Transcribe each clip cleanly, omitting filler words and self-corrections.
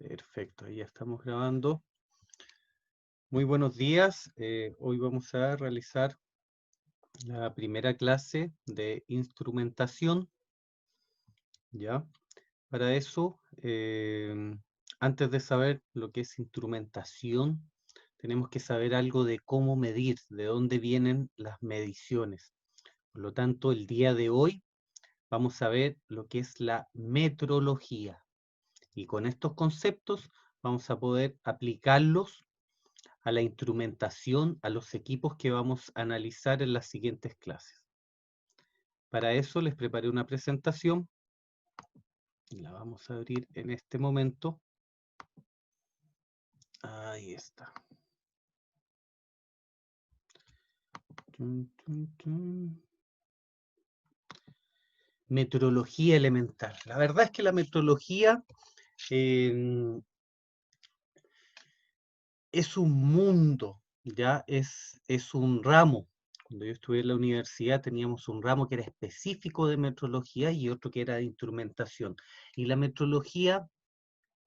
Perfecto, ahí ya estamos grabando. Muy buenos días. Hoy vamos a realizar la primera clase de instrumentación, ¿ya? Para eso, antes de saber lo que es instrumentación, tenemos que saber algo de cómo medir, de dónde vienen las mediciones. Por lo tanto, el día de hoy vamos a ver lo que es la metrología. Y con estos conceptos vamos a poder aplicarlos a la instrumentación, a los equipos que vamos a analizar en las siguientes clases. Para eso les preparé una presentación, la vamos a abrir en este momento. Ahí está. Metrología elemental. La verdad es que la metrología es un mundo, ya es un ramo. Cuando yo estuve en la universidad teníamos un ramo que era específico de metrología y otro que era de instrumentación. Y la metrología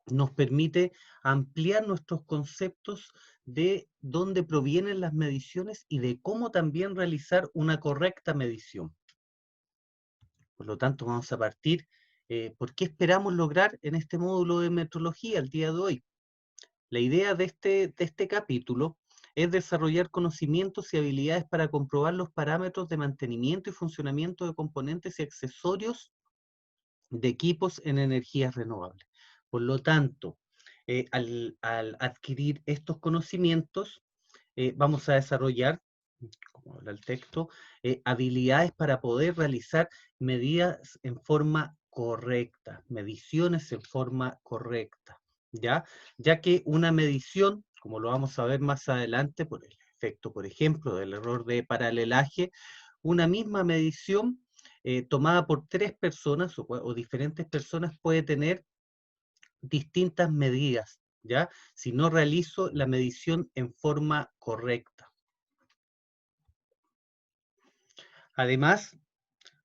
nos permite ampliar nuestros conceptos de dónde provienen las mediciones y de cómo también realizar una correcta medición. Por lo tanto, vamos a partir por qué esperamos lograr en este módulo de metrología el día de hoy. La idea de este capítulo es desarrollar conocimientos y habilidades para comprobar los parámetros de mantenimiento y funcionamiento de componentes y accesorios de equipos en energías renovables. Por lo tanto, al adquirir estos conocimientos, vamos a desarrollar, como habla el texto, habilidades para poder realizar medidas en forma correcta, mediciones en forma correcta, ¿ya? Ya que una medición, como lo vamos a ver más adelante, por el efecto, por ejemplo, del error de paralelaje, una misma medición tomada por tres personas o diferentes personas puede tener distintas medidas, ¿ya? Si no realizo la medición en forma correcta. Además,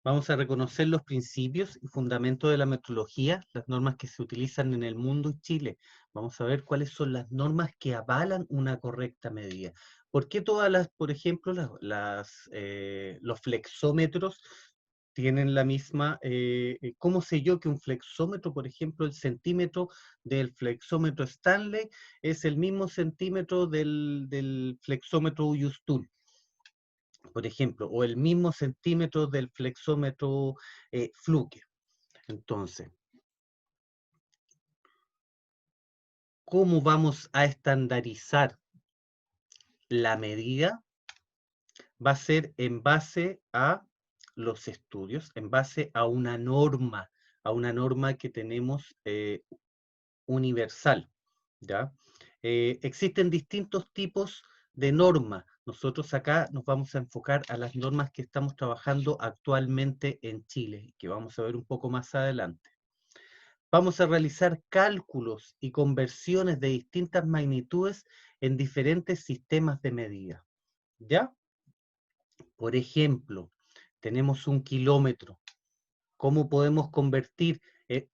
vamos a reconocer los principios y fundamentos de la metrología, las normas que se utilizan en el mundo y Chile. Vamos a ver cuáles son las normas que avalan una correcta medida. ¿Por qué todas las, por ejemplo, los flexómetros tienen la misma, ¿cómo sé yo que un flexómetro, por ejemplo, el centímetro del flexómetro Stanley es el mismo centímetro del flexómetro Houston, por ejemplo, o el mismo centímetro del flexómetro Fluke? Entonces, ¿cómo vamos a estandarizar la medida? Va a ser en base a los estudios, en base a una norma que tenemos universal, ¿ya? Existen distintos tipos de normas. Nosotros acá nos vamos a enfocar a las normas que estamos trabajando actualmente en Chile, que vamos a ver un poco más adelante. Vamos a realizar cálculos y conversiones de distintas magnitudes en diferentes sistemas de medida, ¿ya? Por ejemplo, tenemos un kilómetro. ¿Cómo podemos convertir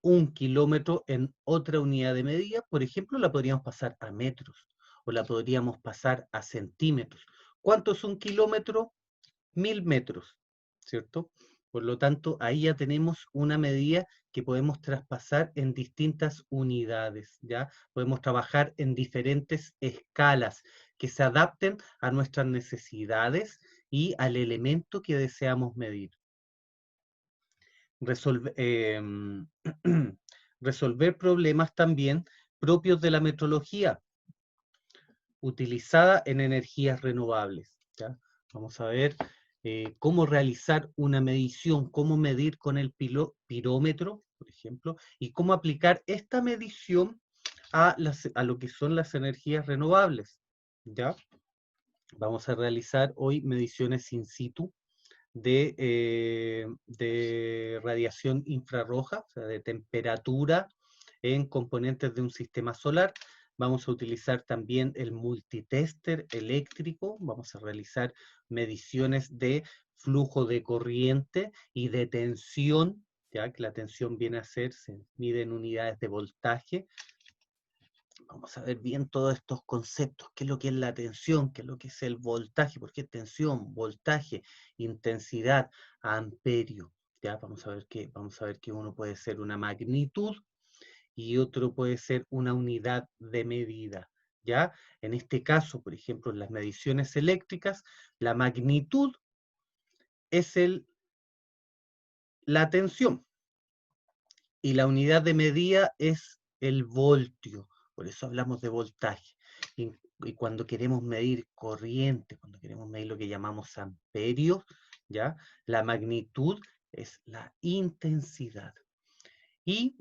un kilómetro en otra unidad de medida? Por ejemplo, la podríamos pasar a metros o la podríamos pasar a centímetros. ¿Cuánto es un kilómetro? 1000 metros, ¿cierto? Por lo tanto, ahí ya tenemos una medida que podemos traspasar en distintas unidades, ¿ya? Podemos trabajar en diferentes escalas que se adapten a nuestras necesidades y al elemento que deseamos medir. Resolver problemas también propios de la metrología, utilizada en energías renovables, ¿ya? Vamos a ver cómo realizar una medición, cómo medir con el pirómetro, por ejemplo, y cómo aplicar esta medición a lo que son las energías renovables, ¿ya? Vamos a realizar hoy mediciones in situ de radiación infrarroja, o sea, de temperatura en componentes de un sistema solar. Vamos a utilizar también el multitester eléctrico, vamos a realizar mediciones de flujo de corriente y de tensión, ya que la tensión viene a ser, se mide en unidades de voltaje. vamos a ver bien todos estos conceptos, qué es lo que es la tensión, qué es lo que es el voltaje, porque tensión, voltaje, intensidad, amperio. Ya vamos a ver que uno puede ser una magnitud y otro puede ser una unidad de medida. ¿Ya? En este caso, por ejemplo, en las mediciones eléctricas, la magnitud es la tensión y la unidad de medida es el voltio. Por eso hablamos de voltaje. Y cuando queremos medir corriente, cuando queremos medir lo que llamamos amperios, ¿ya? La magnitud es la intensidad. Y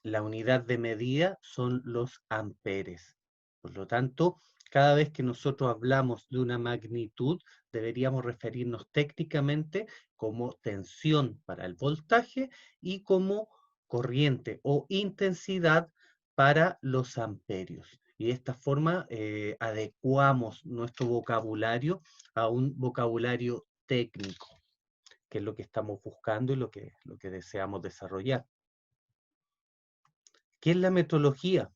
la unidad de medida son los amperes. Por lo tanto, cada vez que nosotros hablamos de una magnitud, deberíamos referirnos técnicamente como tensión para el voltaje y como corriente o intensidad para los amperios. Y de esta forma adecuamos nuestro vocabulario a un vocabulario técnico, que es lo que estamos buscando y lo que deseamos desarrollar. ¿Qué es la metrología?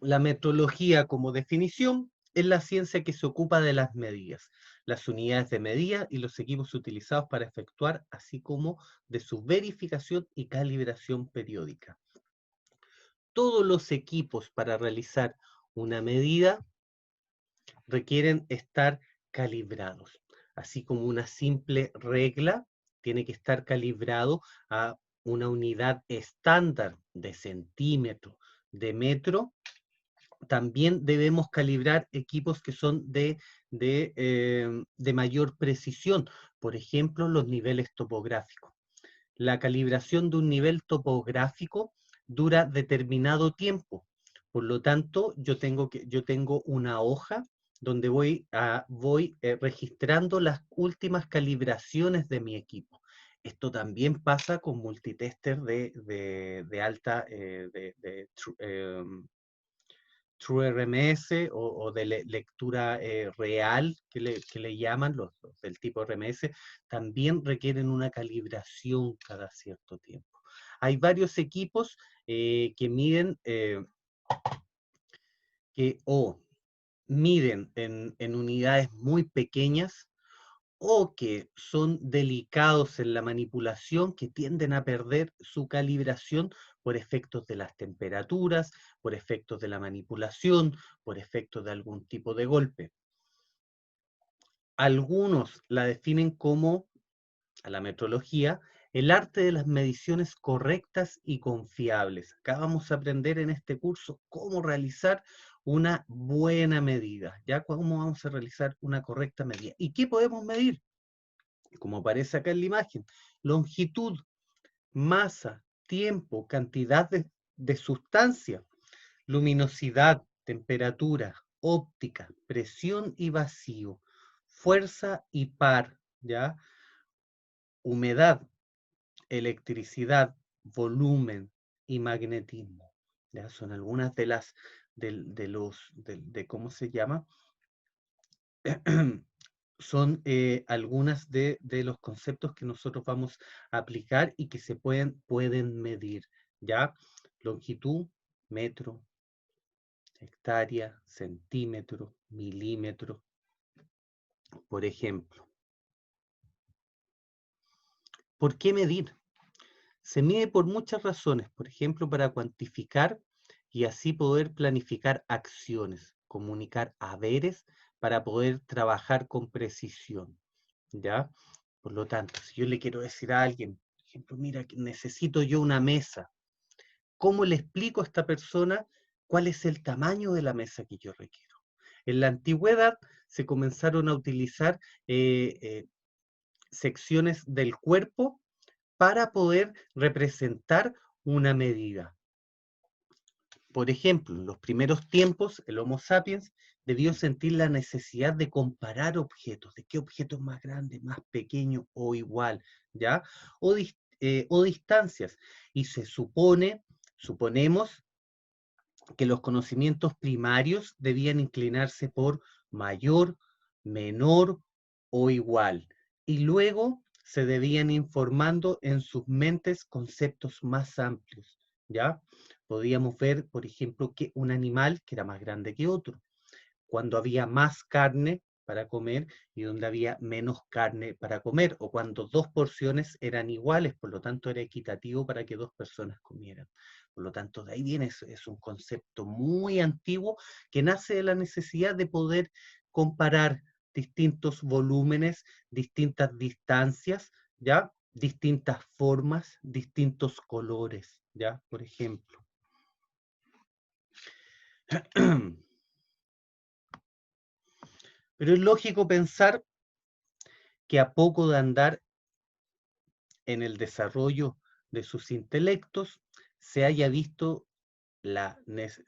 La metrología, como definición, es la ciencia que se ocupa de las medidas, las unidades de medida y los equipos utilizados para efectuar, así como de su verificación y calibración periódica. Todos los equipos para realizar una medida requieren estar calibrados, así como una simple regla tiene que estar calibrado a una unidad estándar de centímetro, de metro. También debemos calibrar equipos que son de mayor precisión, por ejemplo, los niveles topográficos. La calibración de un nivel topográfico dura determinado tiempo. Por lo tanto, yo tengo una hoja donde voy registrando las últimas calibraciones de mi equipo. Esto también pasa con multitester de alta, True RMS o de lectura real, que le llaman los del tipo RMS, también requieren una calibración cada cierto tiempo. Hay varios equipos que miden o miden en unidades muy pequeñas o que son delicados en la manipulación, que tienden a perder su calibración por efectos de las temperaturas, por efectos de la manipulación, por efectos de algún tipo de golpe. Algunos la definen como, a la metrología, el arte de las mediciones correctas y confiables. Acá vamos a aprender en este curso cómo realizar una buena medida, ¿ya? ¿Cómo vamos a realizar una correcta medida? ¿Y qué podemos medir? Como aparece acá en la imagen, longitud, masa, tiempo, cantidad de sustancia, luminosidad, temperatura, óptica, presión y vacío, fuerza y par, ¿ya? Humedad, electricidad, volumen y magnetismo. ¿Ya? Son algunas de ¿cómo se llama? Son algunas de los conceptos que nosotros vamos a aplicar y que se pueden medir, ¿ya? Longitud, metro, hectárea, centímetro, milímetro, por ejemplo. ¿Por qué medir? Se mide por muchas razones, por ejemplo, para cuantificar y así poder planificar acciones, comunicar haberes para poder trabajar con precisión, ¿ya? Por lo tanto, si yo le quiero decir a alguien, por ejemplo, mira, necesito yo una mesa, ¿cómo le explico a esta persona cuál es el tamaño de la mesa que yo requiero? En la antigüedad se comenzaron a utilizar secciones del cuerpo para poder representar una medida. Por ejemplo, en los primeros tiempos, el Homo sapiens debió sentir la necesidad de comparar objetos, de qué objeto es más grande, más pequeño o igual, ¿ya? O distancias. Y suponemos que los conocimientos primarios debían inclinarse por mayor, menor o igual. Y luego se debían informando en sus mentes conceptos más amplios, ¿ya? Podíamos ver, por ejemplo, que un animal que era más grande que otro, cuando había más carne para comer y donde había menos carne para comer, o cuando dos porciones eran iguales, por lo tanto era equitativo para que dos personas comieran. Por lo tanto, de ahí viene, es un concepto muy antiguo que nace de la necesidad de poder comparar distintos volúmenes, distintas distancias, ¿ya? Distintas formas, distintos colores, ¿ya? Por ejemplo. Pero es lógico pensar que a poco de andar en el desarrollo de sus intelectos se haya visto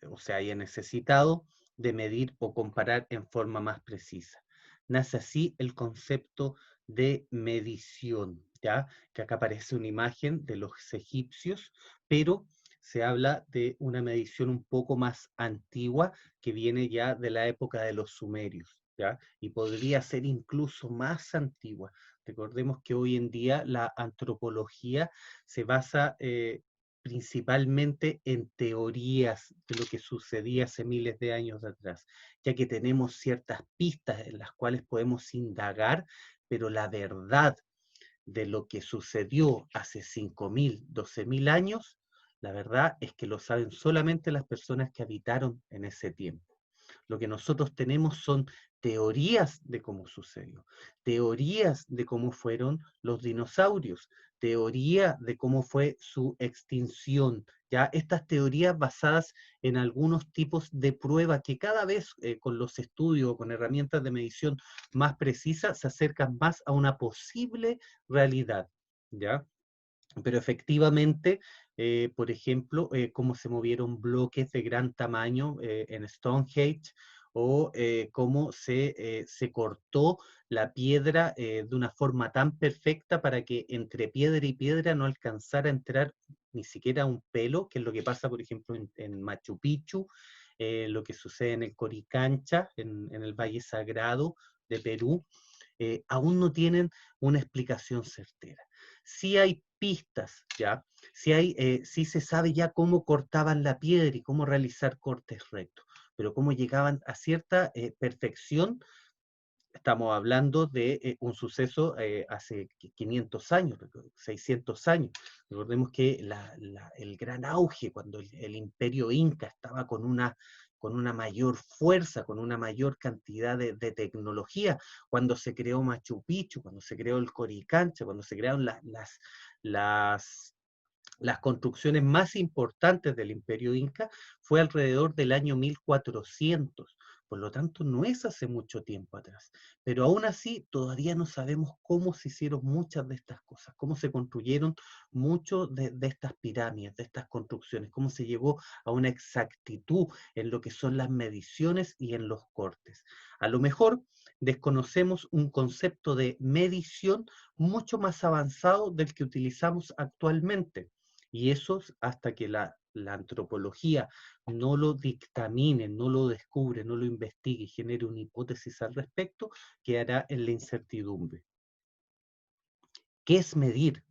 o se haya necesitado de medir o comparar en forma más precisa. Nace así el concepto de medición, ¿ya? Que acá aparece una imagen de los egipcios, pero se habla de una medición un poco más antigua que viene ya de la época de los sumerios, ¿ya? Y podría ser incluso más antigua. Recordemos que hoy en día la antropología se basa principalmente en teorías de lo que sucedía hace miles de años atrás, ya que tenemos ciertas pistas en las cuales podemos indagar, pero la verdad de lo que sucedió hace 5.000, 12.000 años, la verdad es que lo saben solamente las personas que habitaron en ese tiempo. Lo que nosotros tenemos son teorías de cómo sucedió, teorías de cómo fueron los dinosaurios, teoría de cómo fue su extinción. Ya estas teorías basadas en algunos tipos de pruebas que cada vez con los estudios, con herramientas de medición más precisas, se acercan más a una posible realidad. ¿Ya? Pero efectivamente, por ejemplo, cómo se movieron bloques de gran tamaño en Stonehenge, o cómo se cortó la piedra de una forma tan perfecta para que entre piedra y piedra no alcanzara a entrar ni siquiera un pelo, que es lo que pasa, por ejemplo, en Machu Picchu, lo que sucede en el Coricancha, en el Valle Sagrado de Perú, aún no tienen una explicación certera. Sí hay pistas, ¿ya? Sí se sabe ya cómo cortaban la piedra y cómo realizar cortes rectos, pero cómo llegaban a cierta perfección, estamos hablando de un suceso hace 500 años, 600 años. Recordemos que el gran auge, cuando el imperio inca estaba con una mayor fuerza, con una mayor cantidad de tecnología, cuando se creó Machu Picchu, cuando se creó el Coricancha, cuando se crearon las las construcciones más importantes del Imperio Inca, fue alrededor del año 1400. Por lo tanto, no es hace mucho tiempo atrás. Pero aún así, todavía no sabemos cómo se hicieron muchas de estas cosas, cómo se construyeron muchas de estas pirámides, de estas construcciones, cómo se llegó a una exactitud en lo que son las mediciones y en los cortes. A lo mejor desconocemos un concepto de medición mucho más avanzado del que utilizamos actualmente. Y eso hasta que la antropología no lo dictamine, no lo descubre, no lo investigue y genere una hipótesis al respecto, quedará en la incertidumbre. ¿Qué es medir?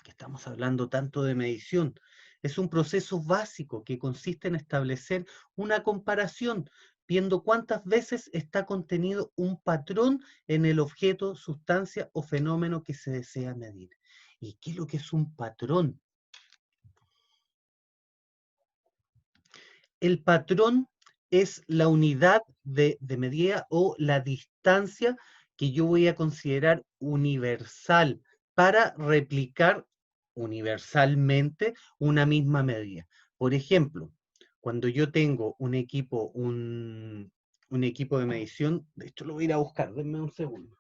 Que estamos hablando tanto de medición. Es un proceso básico que consiste en establecer una comparación, viendo cuántas veces está contenido un patrón en el objeto, sustancia o fenómeno que se desea medir. ¿Y qué es lo que es un patrón? El patrón es la unidad de medida o la distancia que yo voy a considerar universal para replicar universalmente una misma medida. Por ejemplo, cuando yo tengo un equipo de medición, de hecho lo voy a ir a buscar, denme un segundo.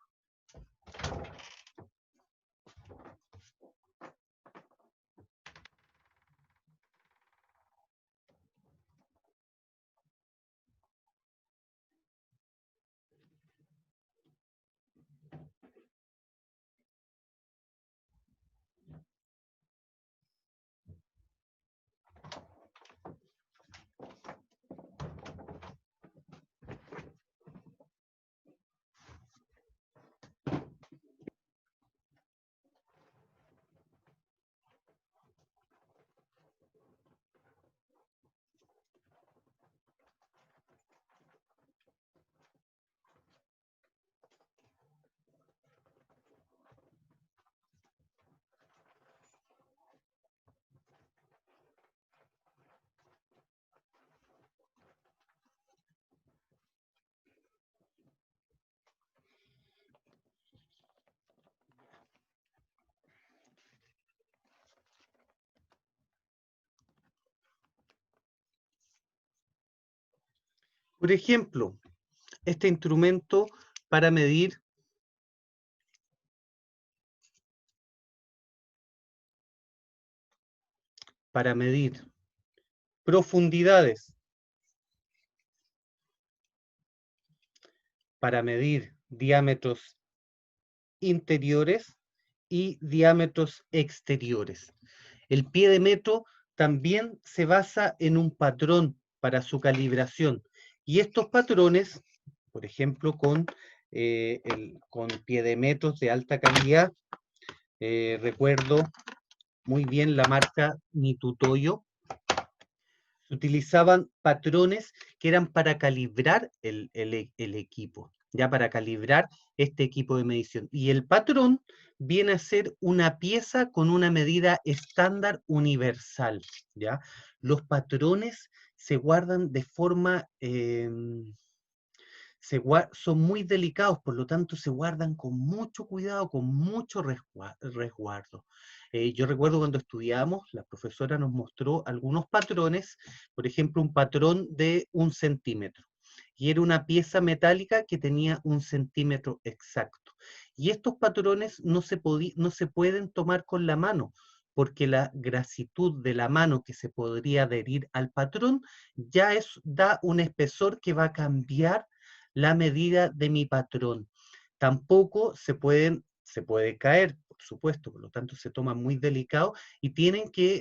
Por ejemplo, este instrumento para medir profundidades, para medir diámetros interiores y diámetros exteriores. El pie de metro también se basa en un patrón para su calibración. Y estos patrones, por ejemplo, con pie de metros de alta calidad, recuerdo muy bien la marca Mitutoyo, se utilizaban patrones que eran para calibrar el equipo, ya para calibrar este equipo de medición. Y el patrón viene a ser una pieza con una medida estándar universal, ¿ya? Los patrones se guardan de forma son muy delicados, por lo tanto se guardan con mucho cuidado, con mucho resguardo. Yo recuerdo cuando estudiamos, la profesora nos mostró algunos patrones, por ejemplo, un patrón de 1 centímetro, y era una pieza metálica que tenía 1 centímetro exacto. Y estos patrones no se pueden tomar con la mano, porque la grasitud de la mano que se podría adherir al patrón da un espesor que va a cambiar la medida de mi patrón. Tampoco se puede caer, por supuesto, por lo tanto se toma muy delicado y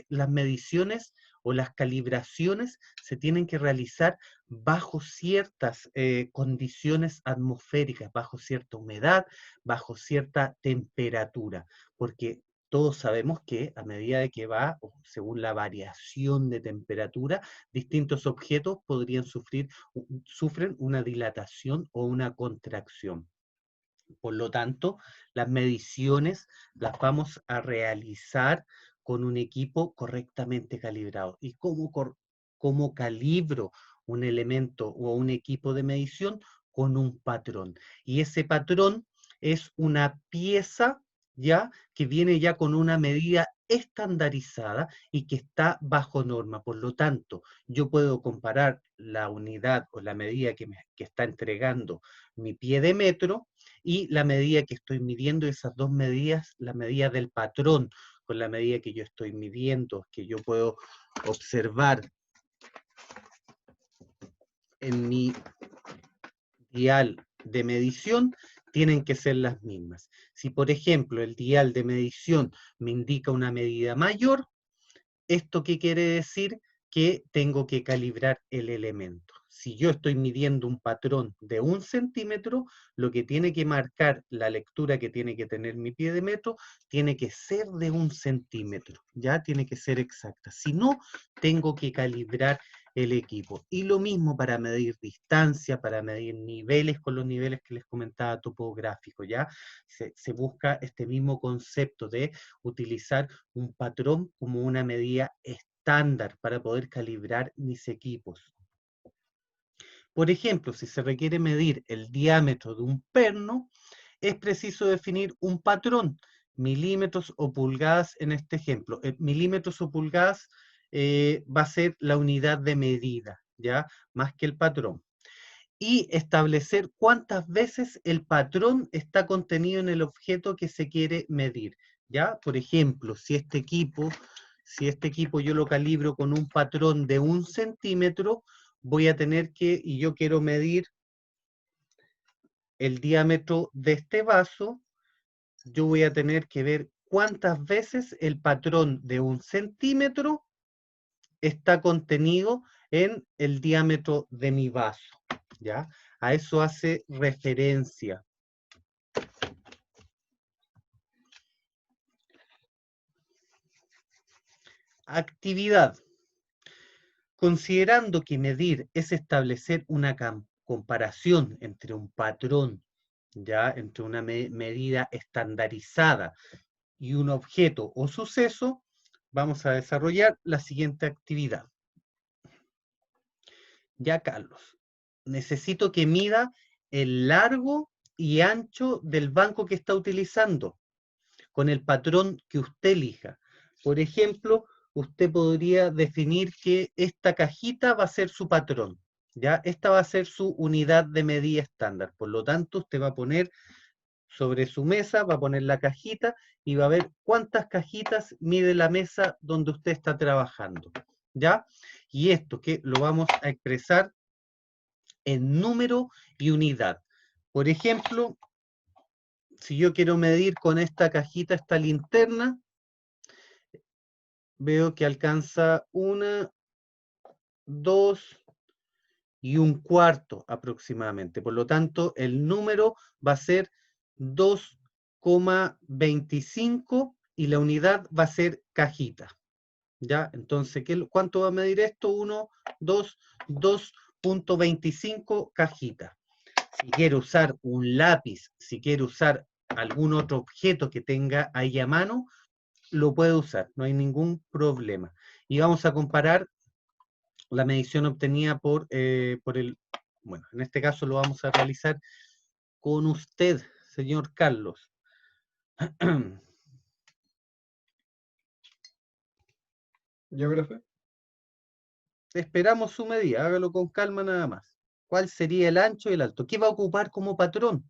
las mediciones o las calibraciones se tienen que realizar bajo ciertas condiciones atmosféricas, bajo cierta humedad, bajo cierta temperatura, porque todos sabemos que a medida de que según la variación de temperatura, distintos objetos sufren una dilatación o una contracción. Por lo tanto, las mediciones las vamos a realizar con un equipo correctamente calibrado. ¿Y cómo calibro un elemento o un equipo de medición? Con un patrón. Y ese patrón es una pieza ya que viene ya con una medida estandarizada y que está bajo norma. Por lo tanto, yo puedo comparar la unidad o la medida que está entregando mi pie de metro y la medida que estoy midiendo, esas dos medidas, la medida del patrón con la medida que yo estoy midiendo, que yo puedo observar en mi dial de medición, tienen que ser las mismas. Si, por ejemplo, el dial de medición me indica una medida mayor, ¿esto qué quiere decir? Que tengo que calibrar el elemento. Si yo estoy midiendo un patrón de 1 centímetro, lo que tiene que marcar la lectura que tiene que tener mi pie de metro, tiene que ser de 1 centímetro, ya tiene que ser exacta. Si no, tengo que calibrar el equipo. Y lo mismo para medir distancia, para medir niveles con los niveles que les comentaba topográfico, ¿ya? Se busca este mismo concepto de utilizar un patrón como una medida estándar para poder calibrar mis equipos. Por ejemplo, si se requiere medir el diámetro de un perno, es preciso definir un patrón, milímetros o pulgadas en este ejemplo. Milímetros o pulgadas va a ser la unidad de medida, ¿ya? Más que el patrón. Y establecer cuántas veces el patrón está contenido en el objeto que se quiere medir, ¿ya? Por ejemplo, si este equipo yo lo calibro con un patrón de 1 centímetro, voy a tener y yo quiero medir el diámetro de este vaso, yo voy a tener que ver cuántas veces el patrón de 1 centímetro está contenido en el diámetro de mi vaso, ¿ya? A eso hace referencia. Actividad. Considerando que medir es establecer una comparación entre un patrón, ya entre una medida estandarizada y un objeto o suceso, vamos a desarrollar la siguiente actividad. Ya, Carlos, necesito que mida el largo y ancho del banco que está utilizando con el patrón que usted elija. Por ejemplo, usted podría definir que esta cajita va a ser su patrón, ¿ya? Esta va a ser su unidad de medida estándar. Por lo tanto, usted va a poner sobre su mesa, va a poner la cajita y va a ver cuántas cajitas mide la mesa donde usted está trabajando, ¿ya? Y esto que lo vamos a expresar en número y unidad. Por ejemplo, si yo quiero medir con esta cajita, esta linterna, veo que alcanza 1, 2 y 1/4 aproximadamente. Por lo tanto, el número va a ser 2,25 y la unidad va a ser cajita. ¿Ya? Entonces, ¿cuánto va a medir esto? 1, 2, 2,25 cajitas. Si quiero usar un lápiz, si quiero usar algún otro objeto que tenga ahí a mano, lo puede usar, no hay ningún problema. Y vamos a comparar la medición obtenida por el, bueno, en este caso lo vamos a realizar con usted, señor Carlos. ¿Ya, profe? Esperamos su medida, hágalo con calma nada más. ¿Cuál sería el ancho y el alto? ¿Qué va a ocupar como patrón?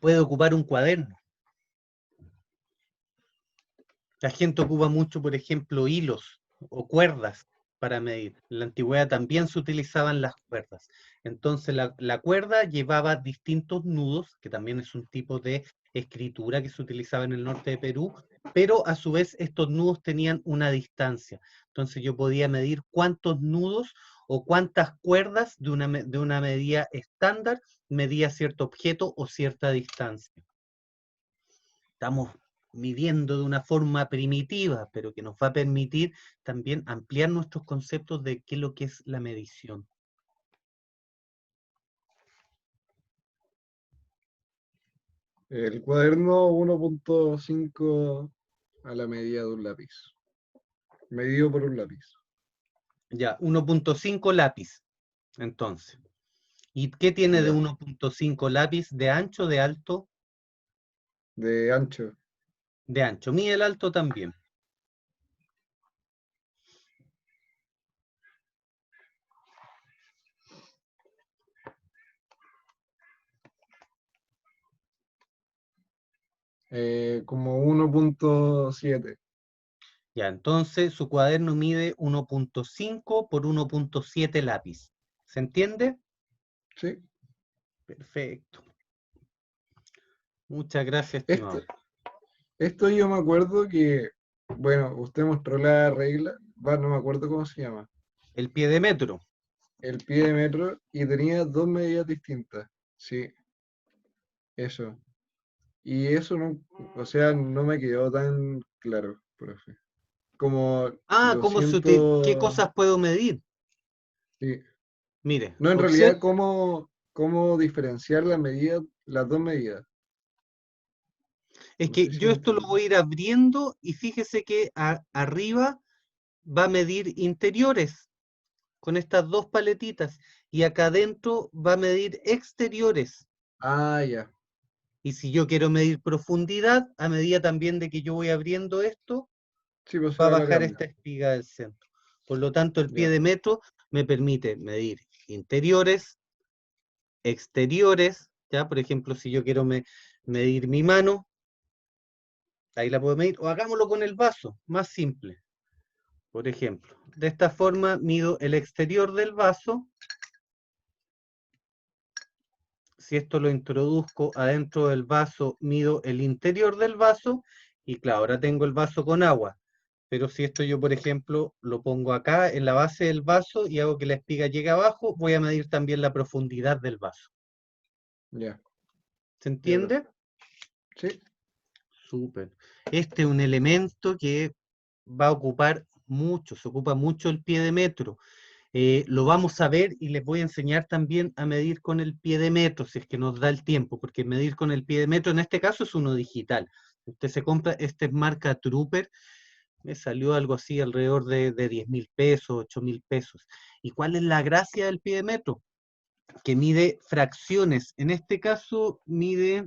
Puede ocupar un cuaderno. La gente ocupa mucho, por ejemplo, hilos o cuerdas para medir. En la antigüedad también se utilizaban las cuerdas. Entonces la cuerda llevaba distintos nudos, que también es un tipo de escritura que se utilizaba en el norte de Perú, pero a su vez estos nudos tenían una distancia. Entonces yo podía medir cuántos nudos o cuántas cuerdas de una medida estándar medía cierto objeto o cierta distancia. Estamos midiendo de una forma primitiva, pero que nos va a permitir también ampliar nuestros conceptos de qué es lo que es la medición. El cuaderno 1.5 a la medida de un lápiz. Medido por un lápiz. Ya, 1,5 lápiz, entonces. ¿Y qué tiene de Ya. 1,5 lápiz? ¿De ancho, de alto? De ancho. De ancho. Mide el alto también. Como 1.7. Ya, entonces su cuaderno mide 1,5 por 1,7 lápiz. ¿Se entiende? ¿Sí? Perfecto. Muchas gracias, Esto, estimado. esto yo me acuerdo que, bueno, usted mostró la regla, no me acuerdo cómo se llama, El pie de metro. el pie de metro, y tenía dos medidas distintas. Sí, eso. Y eso no, o sea, no me quedó tan claro, profe. Como Ah, lo ¿qué siento, cosas puedo medir? sí. Mire, No, en observe. realidad, ¿cómo diferenciar la medida, las dos medidas? Es No que sé si yo me esto lo entiendo. voy a ir abriendo y fíjese que arriba va a medir interiores con estas dos paletitas y acá adentro va a medir exteriores. Ah, ya. Y si yo quiero medir profundidad, a medida también de que yo voy abriendo esto, Sí, pues se va a va bajar alargando. esta espiga del centro. Por lo tanto, el pie Ya. de metro me permite medir interiores, exteriores, ¿ya? Por ejemplo, si yo quiero medir mi mano, ahí la puedo medir, o hagámoslo con el vaso, más simple. Por ejemplo, de esta forma mido el exterior del vaso. Si esto lo introduzco adentro del vaso, mido el interior del vaso. Y claro, ahora tengo el vaso con agua. Pero si esto yo, por ejemplo, lo pongo acá en la base del vaso y hago que la espiga llegue abajo, voy a medir también la profundidad del vaso. Ya. ¿Se Ya, profe. entiende? Sí. Súper. Este es un elemento que va a ocupar mucho, se ocupa mucho el pie de metro. Lo vamos a ver y les voy a enseñar también a medir con el pie de metro, si es que nos da el tiempo, porque medir con el pie de metro en este caso es uno digital. Usted se compra, este es marca Trooper, me salió algo así alrededor de 10.000 pesos, 8.000 pesos. ¿Y cuál es la gracia del pie de metro? Que mide fracciones. En este caso mide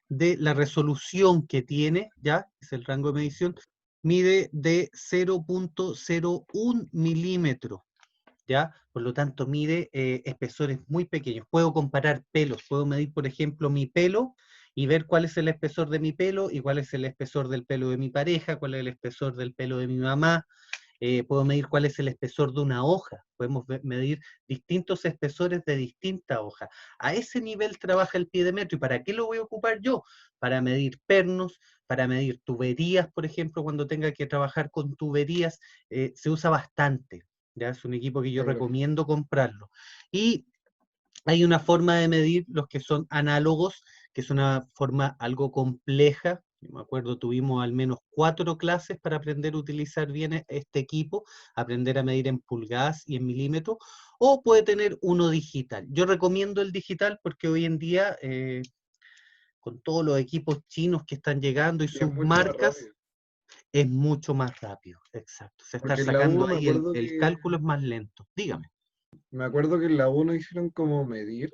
de la resolución que tiene, ¿ya? Es el rango de medición, mide de 0.01 milímetros, ¿ya? Por lo tanto, mide espesores muy pequeños. Puedo comparar pelos, puedo medir, por ejemplo, mi pelo y ver cuál es el espesor de mi pelo y cuál es el espesor del pelo de mi pareja, cuál es el espesor del pelo de mi mamá. Puedo medir cuál es el espesor de una hoja, podemos medir distintos espesores de distintas hojas. A ese nivel trabaja el pie de metro. ¿Y para qué lo voy a ocupar yo? Para medir pernos, para medir tuberías, por ejemplo, cuando tenga que trabajar con tuberías, se usa bastante. ¿Ya? Es un equipo que yo Claro. recomiendo comprarlo. Y hay una forma de medir los que son análogos, que es una forma algo compleja. Yo me acuerdo, tuvimos al menos 4 clases para aprender a utilizar bien este equipo, aprender a medir en pulgadas y en milímetros, o puede tener uno digital. Yo recomiendo el digital porque hoy en día, con todos los equipos chinos que están llegando y Y es sus mucho más marcas, rápido. es mucho más rápido. Exacto. Se está Porque en la U sacando ahí el cálculo es más lento. Dígame. me acuerdo que en la U nos hicieron como medir,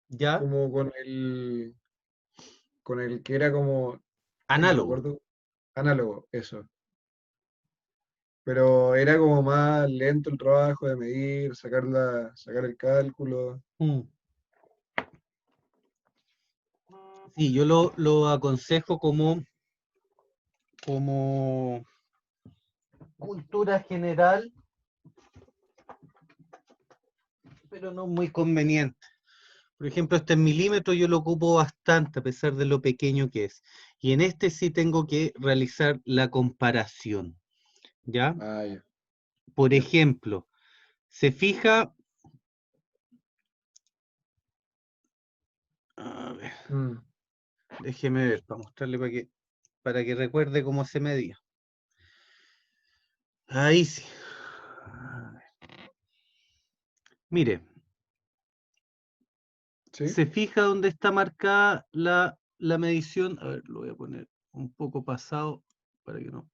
¿Ya? como con el que era como, ay, no me Análogo. acuerdo, análogo, eso. Pero era como más lento el trabajo de medir, sacar el cálculo. Mm. Sí, yo lo aconsejo como cultura general, pero no muy conveniente. Por ejemplo, este en milímetro yo lo ocupo bastante, a pesar de lo pequeño que es. Y en este sí tengo que realizar la comparación, ¿ya? Ah, ya, Por ya. ejemplo, se fija, a ver, Mm, déjeme ver, para mostrarle para que recuerde cómo se medía. Ahí sí. A ver. Mire, ¿sí? se fija dónde está marcada la medición. A ver, lo voy a poner un poco pasado para que nos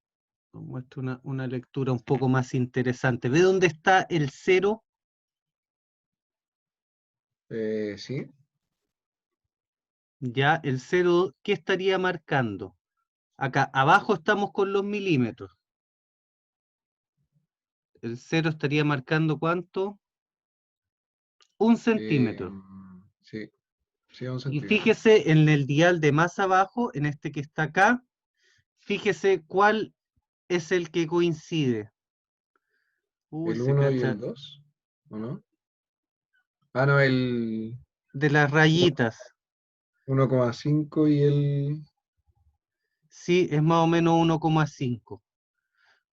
muestre una lectura un poco más interesante. ¿Ve dónde está el cero? Sí. Ya, el cero, ¿qué estaría marcando? Acá, abajo estamos con los milímetros. El cero estaría marcando ¿cuánto? 1 centímetro. Sí, sí, un Y centímetro. fíjese en el dial de más abajo, en este que está acá, fíjese cuál es el que coincide. Uy, ¿El se uno y cacha. el 2? ¿O no? Ah, no, el De las uno- rayitas. 1,5 y el... Sí, es más o menos 1,5.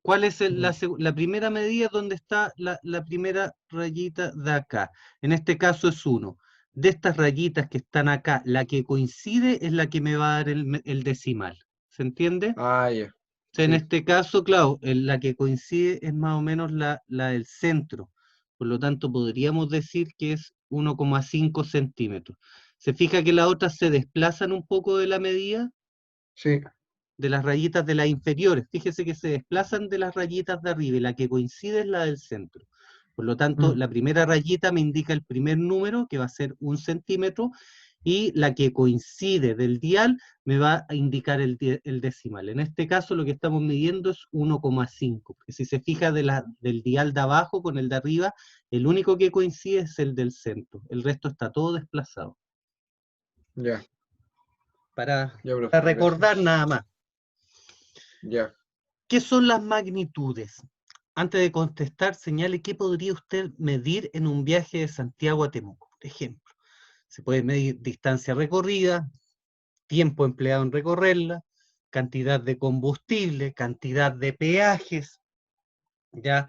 ¿Cuál es mm, la primera medida donde está la primera rayita de acá? En este caso es 1. De estas rayitas que están acá, la que coincide es la que me va a dar el decimal. ¿Se entiende? Ah, ya. O sea, en Sí, este caso, claro, la que coincide es más o menos la del centro. Por lo tanto, podríamos decir que es 1,5 centímetros. ¿Se fija que las otras se desplazan un poco de la medida? sí. De las rayitas de las inferiores. Fíjese que se desplazan de las rayitas de arriba y la que coincide es la del centro. Por lo tanto, Mm, la primera rayita me indica el primer número, que va a ser 1 centímetro, y la que coincide del dial me va a indicar el decimal. En este caso, lo que estamos midiendo es 1,5, porque si se fija del dial de abajo con el de arriba, el único que coincide es el del centro. El resto está todo desplazado. ya, ya, Para profe, recordar gracias. nada más. Ya. ¿Qué son las magnitudes? Antes de contestar, señale qué podría usted medir en un viaje de Santiago a Temuco. Por ejemplo, se puede medir distancia recorrida, tiempo empleado en recorrerla, cantidad de combustible, cantidad de peajes, ya,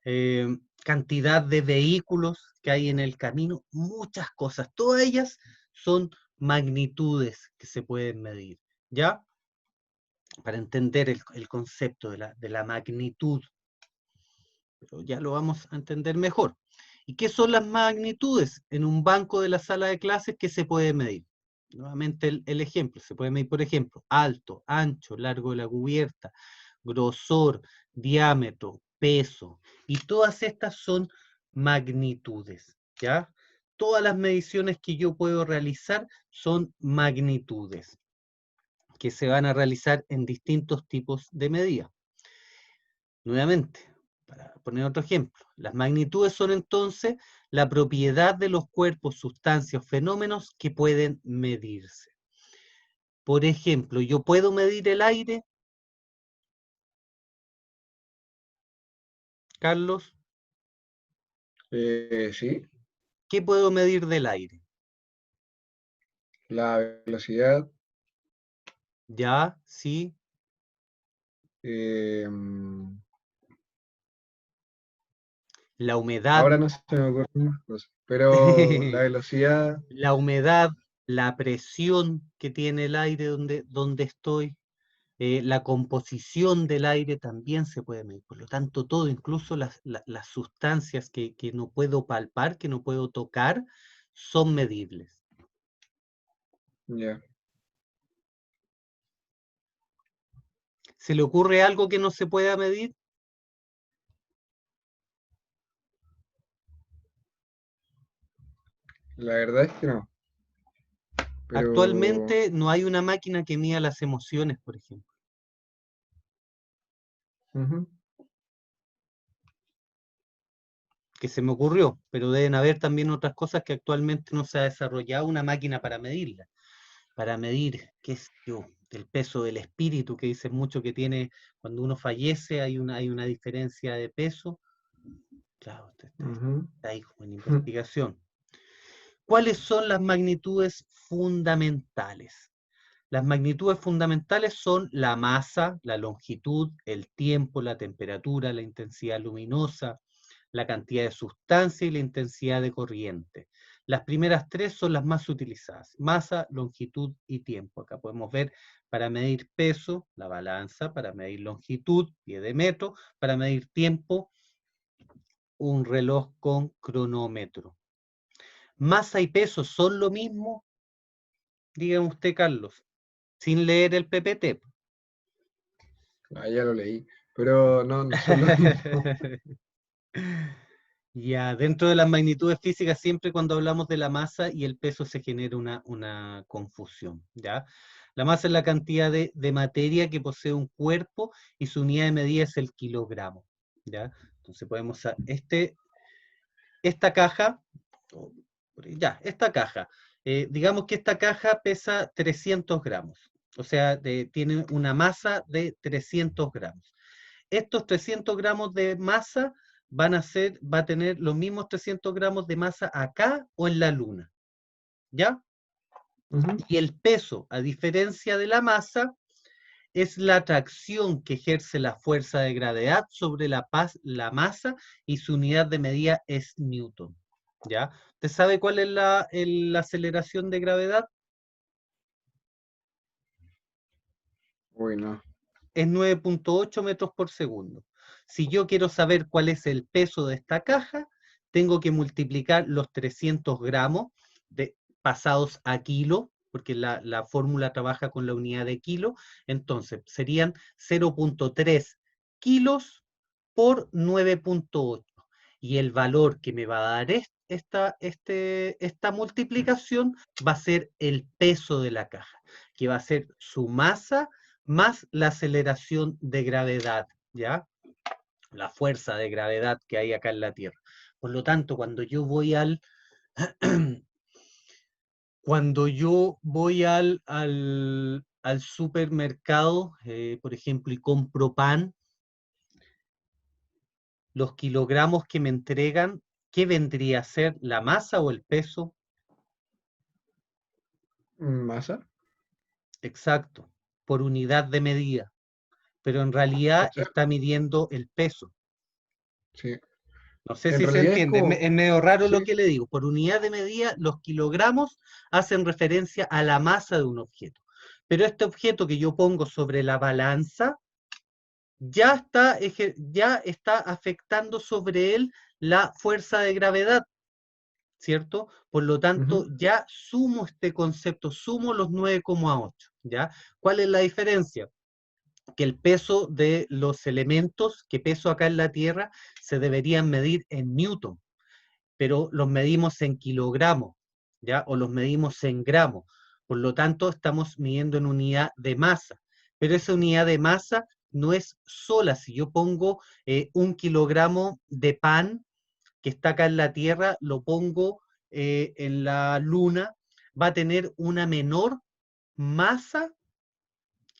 eh, cantidad de vehículos que hay en el camino, muchas cosas. Todas ellas son magnitudes que se pueden medir, ¿ya? Para entender el concepto de la magnitud, pero ya lo vamos a entender mejor. ¿Y qué son las magnitudes? En un banco de la sala de clases, ¿qué se puede medir? Nuevamente el ejemplo, se puede medir, por ejemplo, alto, ancho, largo de la cubierta, grosor, diámetro, peso, y todas estas son magnitudes, ¿ya? Todas las mediciones que yo puedo realizar son magnitudes. que se van a realizar en distintos tipos de medidas. Nuevamente, para poner otro ejemplo, las magnitudes son entonces la propiedad de los cuerpos, sustancias, fenómenos que pueden medirse. Por ejemplo, yo puedo medir el aire, Carlos. Sí, ¿Qué puedo medir del aire? la velocidad. Ya, sí. eh, La humedad, Ahora no se me ocurren más cosas, pero la velocidad. la humedad, la presión que tiene el aire donde estoy, la composición del aire también se puede medir. Por lo tanto, todo, incluso las sustancias que no puedo palpar, que no puedo tocar, son medibles. Ya. ¿Se le ocurre algo que no se pueda medir? La verdad es que no, pero Actualmente no hay una máquina que mida las emociones, por ejemplo. ujú, Que se me ocurrió, pero deben haber también otras cosas que actualmente no se ha desarrollado una máquina para medirlas. Para medir, qué sé yo, el peso del espíritu, que dicen mucho que tiene, cuando uno fallece hay una diferencia de peso. Claro, ujú, está ahí como en investigación. ¿Cuáles son las magnitudes fundamentales? Las magnitudes fundamentales son la masa, la longitud, el tiempo, la temperatura, la intensidad luminosa, la cantidad de sustancia y la intensidad de corriente. Las primeras tres son las más utilizadas: masa, longitud y tiempo. Acá podemos ver para medir peso, la balanza; para medir longitud, pie de metro; para medir tiempo, un reloj con cronómetro. ¿Masa y peso son lo mismo? Dígame usted, Carlos, sin leer el PPT. ya lo leí, pero no, no son lo mismo. Ya, dentro de las magnitudes físicas, siempre cuando hablamos de la masa y el peso se genera una confusión, ¿ya? La masa es la cantidad de materia que posee un cuerpo y su unidad de medida es el kilogramo, ¿ya? Entonces podemos, esta caja, ya, esta caja, digamos que esta caja pesa 300 gramos, o sea, tiene una masa de 300 gramos. Estos 300 gramos de masa va a tener los mismos 300 gramos de masa acá o en la Luna, ¿ya? Ujú. Y el peso, a diferencia de la masa, es la atracción que ejerce la fuerza de gravedad sobre la masa, y su unidad de medida es Newton, ¿ya? ¿Usted sabe cuál es la aceleración de gravedad? Uy, no. Es 9,8 metros por segundo. Si yo quiero saber cuál es el peso de esta caja, tengo que multiplicar los 300 gramos pasados a kilo, porque la fórmula trabaja con la unidad de kilo. Entonces serían 0,3 kilos por 9,8. Y el valor que me va a dar esta multiplicación va a ser el peso de la caja, que va a ser su masa más la aceleración de gravedad, ¿ya? La fuerza de gravedad que hay acá en la Tierra. Por lo tanto, cuando yo voy al supermercado, por ejemplo, y compro pan, los kilogramos que me entregan, ¿qué vendría a ser, la masa o el peso? ¿Masa? Exacto, por unidad de medida, pero en O realidad sea, está midiendo el peso. sí. No sé En si se realidad es entiende, como, es medio raro sí, lo que le digo. Por unidad de medida, los kilogramos hacen referencia a la masa de un objeto. Pero este objeto que yo pongo sobre la balanza ya está afectando sobre él la fuerza de gravedad, ¿cierto? Por lo tanto, ujú, ya sumo este concepto, sumo los 9,8, ¿ya? ¿Cuál es la diferencia? Que el peso de los elementos que peso acá en la Tierra se deberían medir en newton, pero los medimos en kilogramos, ¿ya? O los medimos en gramos. Por lo tanto, estamos midiendo en unidad de masa. Pero esa unidad de masa no es sola. Si yo pongo 1 kilogramo de pan que está acá en la Tierra, lo pongo en la Luna, va a tener una menor masa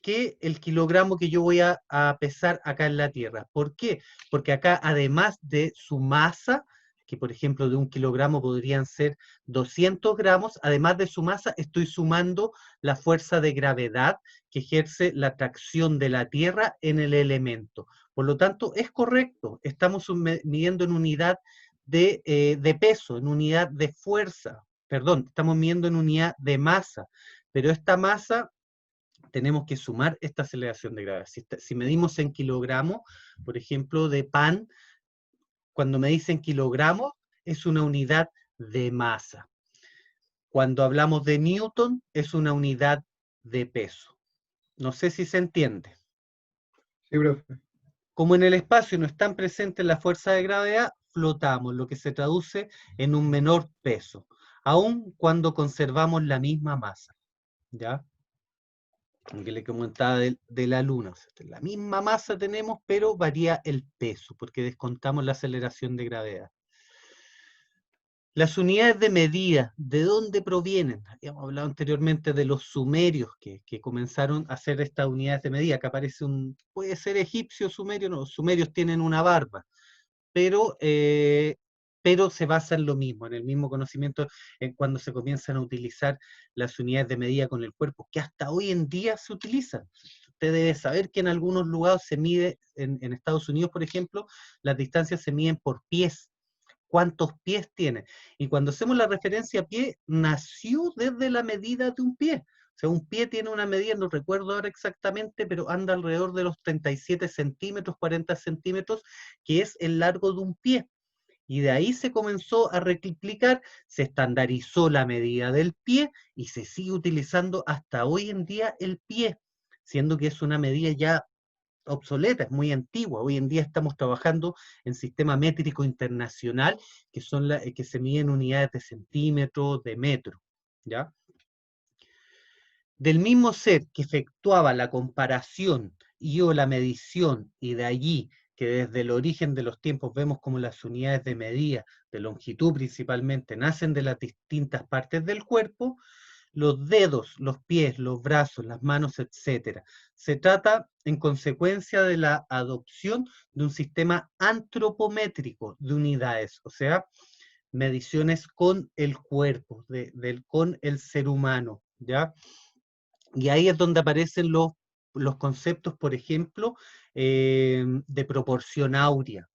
que el kilogramo que yo voy a pesar acá en la Tierra. ¿Por qué? Porque acá, además de su masa, que por ejemplo de 1 kilogramo podrían ser 200 gramos, además de su masa, estoy sumando la fuerza de gravedad que ejerce la atracción de la Tierra en el elemento. Por lo tanto, es correcto, estamos midiendo en unidad de peso, en unidad de fuerza, perdón, estamos midiendo en unidad de masa, pero esta masa tenemos que sumar esta aceleración de gravedad. Si medimos en kilogramos, por ejemplo, de pan, cuando me dicen kilogramos, es una unidad de masa. Cuando hablamos de newton, es una unidad de peso. No sé si se entiende. Sí, profe. Como en el espacio no están presentes la fuerza de gravedad, flotamos, lo que se traduce en un menor peso, aun cuando conservamos la misma masa. ¿Ya? Que le comentaba de la Luna. O sea, la misma masa tenemos, pero varía el peso, porque descontamos la aceleración de gravedad. Las unidades de medida, ¿de dónde provienen? Habíamos hablado anteriormente de los sumerios que comenzaron a hacer estas unidades de medida, que aparece puede ser egipcio, sumerio, no, los sumerios tienen una barba, pero se basa en lo mismo, en el mismo conocimiento en cuando se comienzan a utilizar las unidades de medida con el cuerpo, que hasta hoy en día se utilizan. Usted debe saber que en algunos lugares se mide, en Estados Unidos, por ejemplo, las distancias se miden por pies. ¿Cuántos pies tiene? Y cuando hacemos la referencia a pie, nació desde la medida de un pie. O sea, un pie tiene una medida, no recuerdo ahora exactamente, pero anda alrededor de los 37 centímetros, 40 centímetros, que es el largo de un pie. Y de ahí se comenzó a replicar, se estandarizó la medida del pie y se sigue utilizando hasta hoy en día el pie, siendo que es una medida ya obsoleta, es muy antigua. Hoy en día estamos trabajando en sistema métrico internacional, que se miden unidades de centímetros, de metro, ¿ya? Del mismo ser que efectuaba la comparación y o la medición, y de allí que desde el origen de los tiempos vemos como las unidades de medida, de longitud principalmente, nacen de las distintas partes del cuerpo, los dedos, los pies, los brazos, las manos, etc. Se trata, en consecuencia, de la adopción de un sistema antropométrico de unidades, o sea, mediciones con el cuerpo, con el ser humano, ¿ya? Y ahí es donde aparecen los conceptos, por ejemplo, de proporción áurea,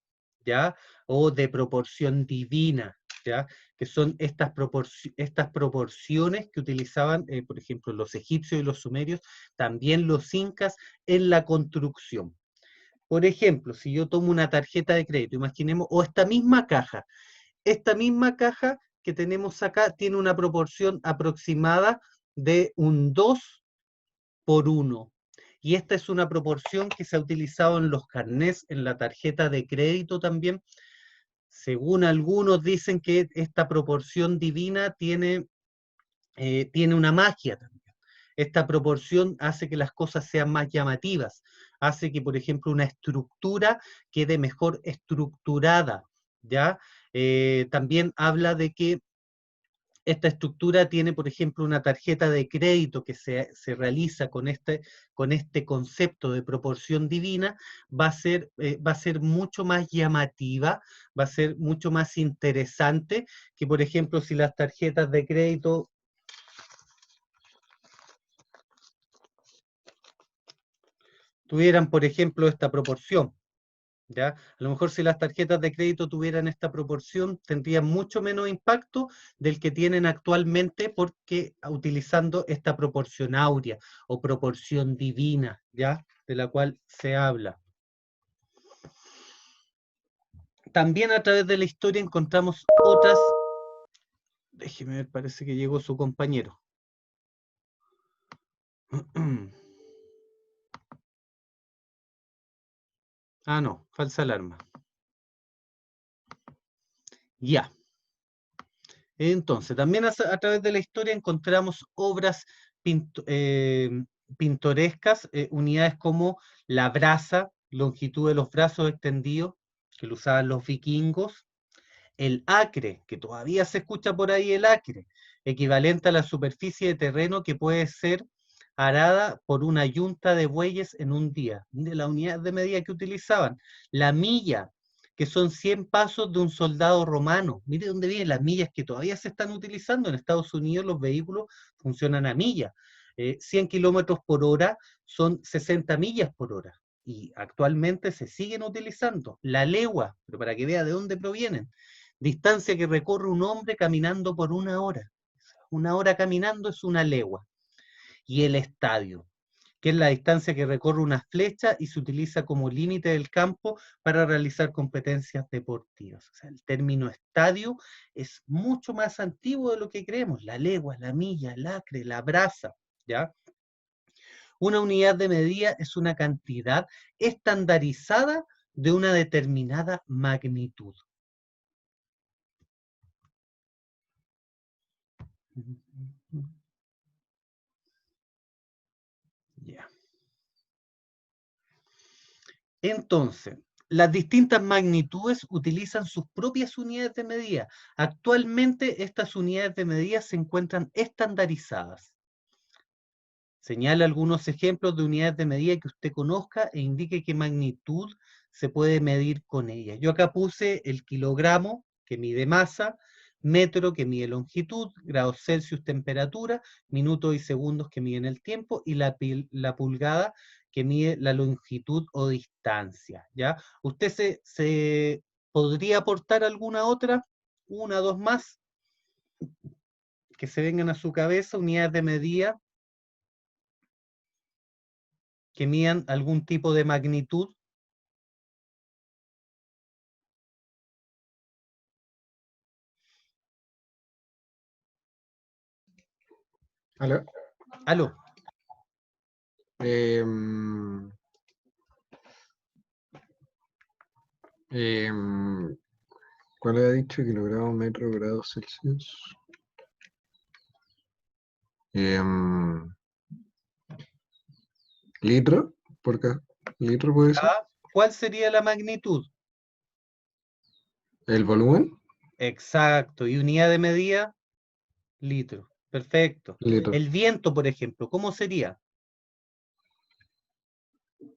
¿ya? O de proporción divina, ¿ya? Que son estas proporciones que utilizaban, por ejemplo, los egipcios y los sumerios, también los incas en la construcción. Por ejemplo, si yo tomo una tarjeta de crédito, imaginemos, o esta misma caja que tenemos acá tiene una proporción aproximada de un 2:1. Y esta es una proporción que se ha utilizado en los carnés, en la tarjeta de crédito también. Según algunos dicen que esta proporción divina tiene una magia también. Esta proporción hace que las cosas sean más llamativas, hace que, por ejemplo, una estructura quede mejor estructurada, ¿ya? También habla de que esta estructura tiene, por ejemplo, una tarjeta de crédito que se realiza con este concepto de proporción divina, va a ser mucho más llamativa, va a ser mucho más interesante que, por ejemplo, si las tarjetas de crédito tuvieran, por ejemplo, esta proporción. ¿Ya? A lo mejor si las tarjetas de crédito tuvieran esta proporción, tendrían mucho menos impacto del que tienen actualmente porque utilizando esta proporción áurea o proporción divina, ¿ya? De la cual se habla. También a través de la historia encontramos otras... Déjeme ver, parece que llegó su compañero. Ah, no, falsa alarma. Ya. Entonces, también a través de la historia encontramos obras pintorescas, unidades como la braza, longitud de los brazos extendidos, que lo usaban los vikingos, el acre, que todavía se escucha por ahí el acre, equivalente a la superficie de terreno que puede ser arada por una yunta de bueyes en un día. Mire la unidad de medida que utilizaban. La milla, que son 100 pasos de un soldado romano. Mire dónde vienen las millas que todavía se están utilizando. En Estados Unidos los vehículos funcionan a millas. 100 kilómetros por hora son 60 millas por hora. Y actualmente se siguen utilizando. La legua, pero para que vea de dónde provienen. Distancia que recorre un hombre caminando por una hora. Una hora caminando es una legua. Y el estadio, que es la distancia que recorre una flecha y se utiliza como límite del campo para realizar competencias deportivas. O sea, el término estadio es mucho más antiguo de lo que creemos. La legua, la milla, el acre, la braza, ¿ya? Una unidad de medida es una cantidad estandarizada de una determinada magnitud. Ya. Entonces, las distintas magnitudes utilizan sus propias unidades de medida. Actualmente estas unidades de medida se encuentran estandarizadas. Señala algunos ejemplos de unidades de medida que usted conozca e indique qué magnitud se puede medir con ellas. Yo acá puse el kilogramo, que mide masa, metro, que mide longitud, grados Celsius, temperatura, minutos y segundos, que miden el tiempo, y la pulgada, que mide la longitud o distancia, ¿ya? ¿Usted se podría aportar alguna otra? Una, dos más, que se vengan a su cabeza, unidades de medida que midan algún tipo de magnitud. ¿Aló? Aló. Em, em, ¿Cuál había dicho? Kilogramo, metro, grados Celsius. Em, ¿Litro? ¿Por qué? ¿Litro puede ser? ¿Ya? ¿Cuál sería la magnitud? ¿El volumen? Exacto. ¿Y unidad de medida? Litro. Perfecto. Litro. El viento, por ejemplo, ¿cómo sería?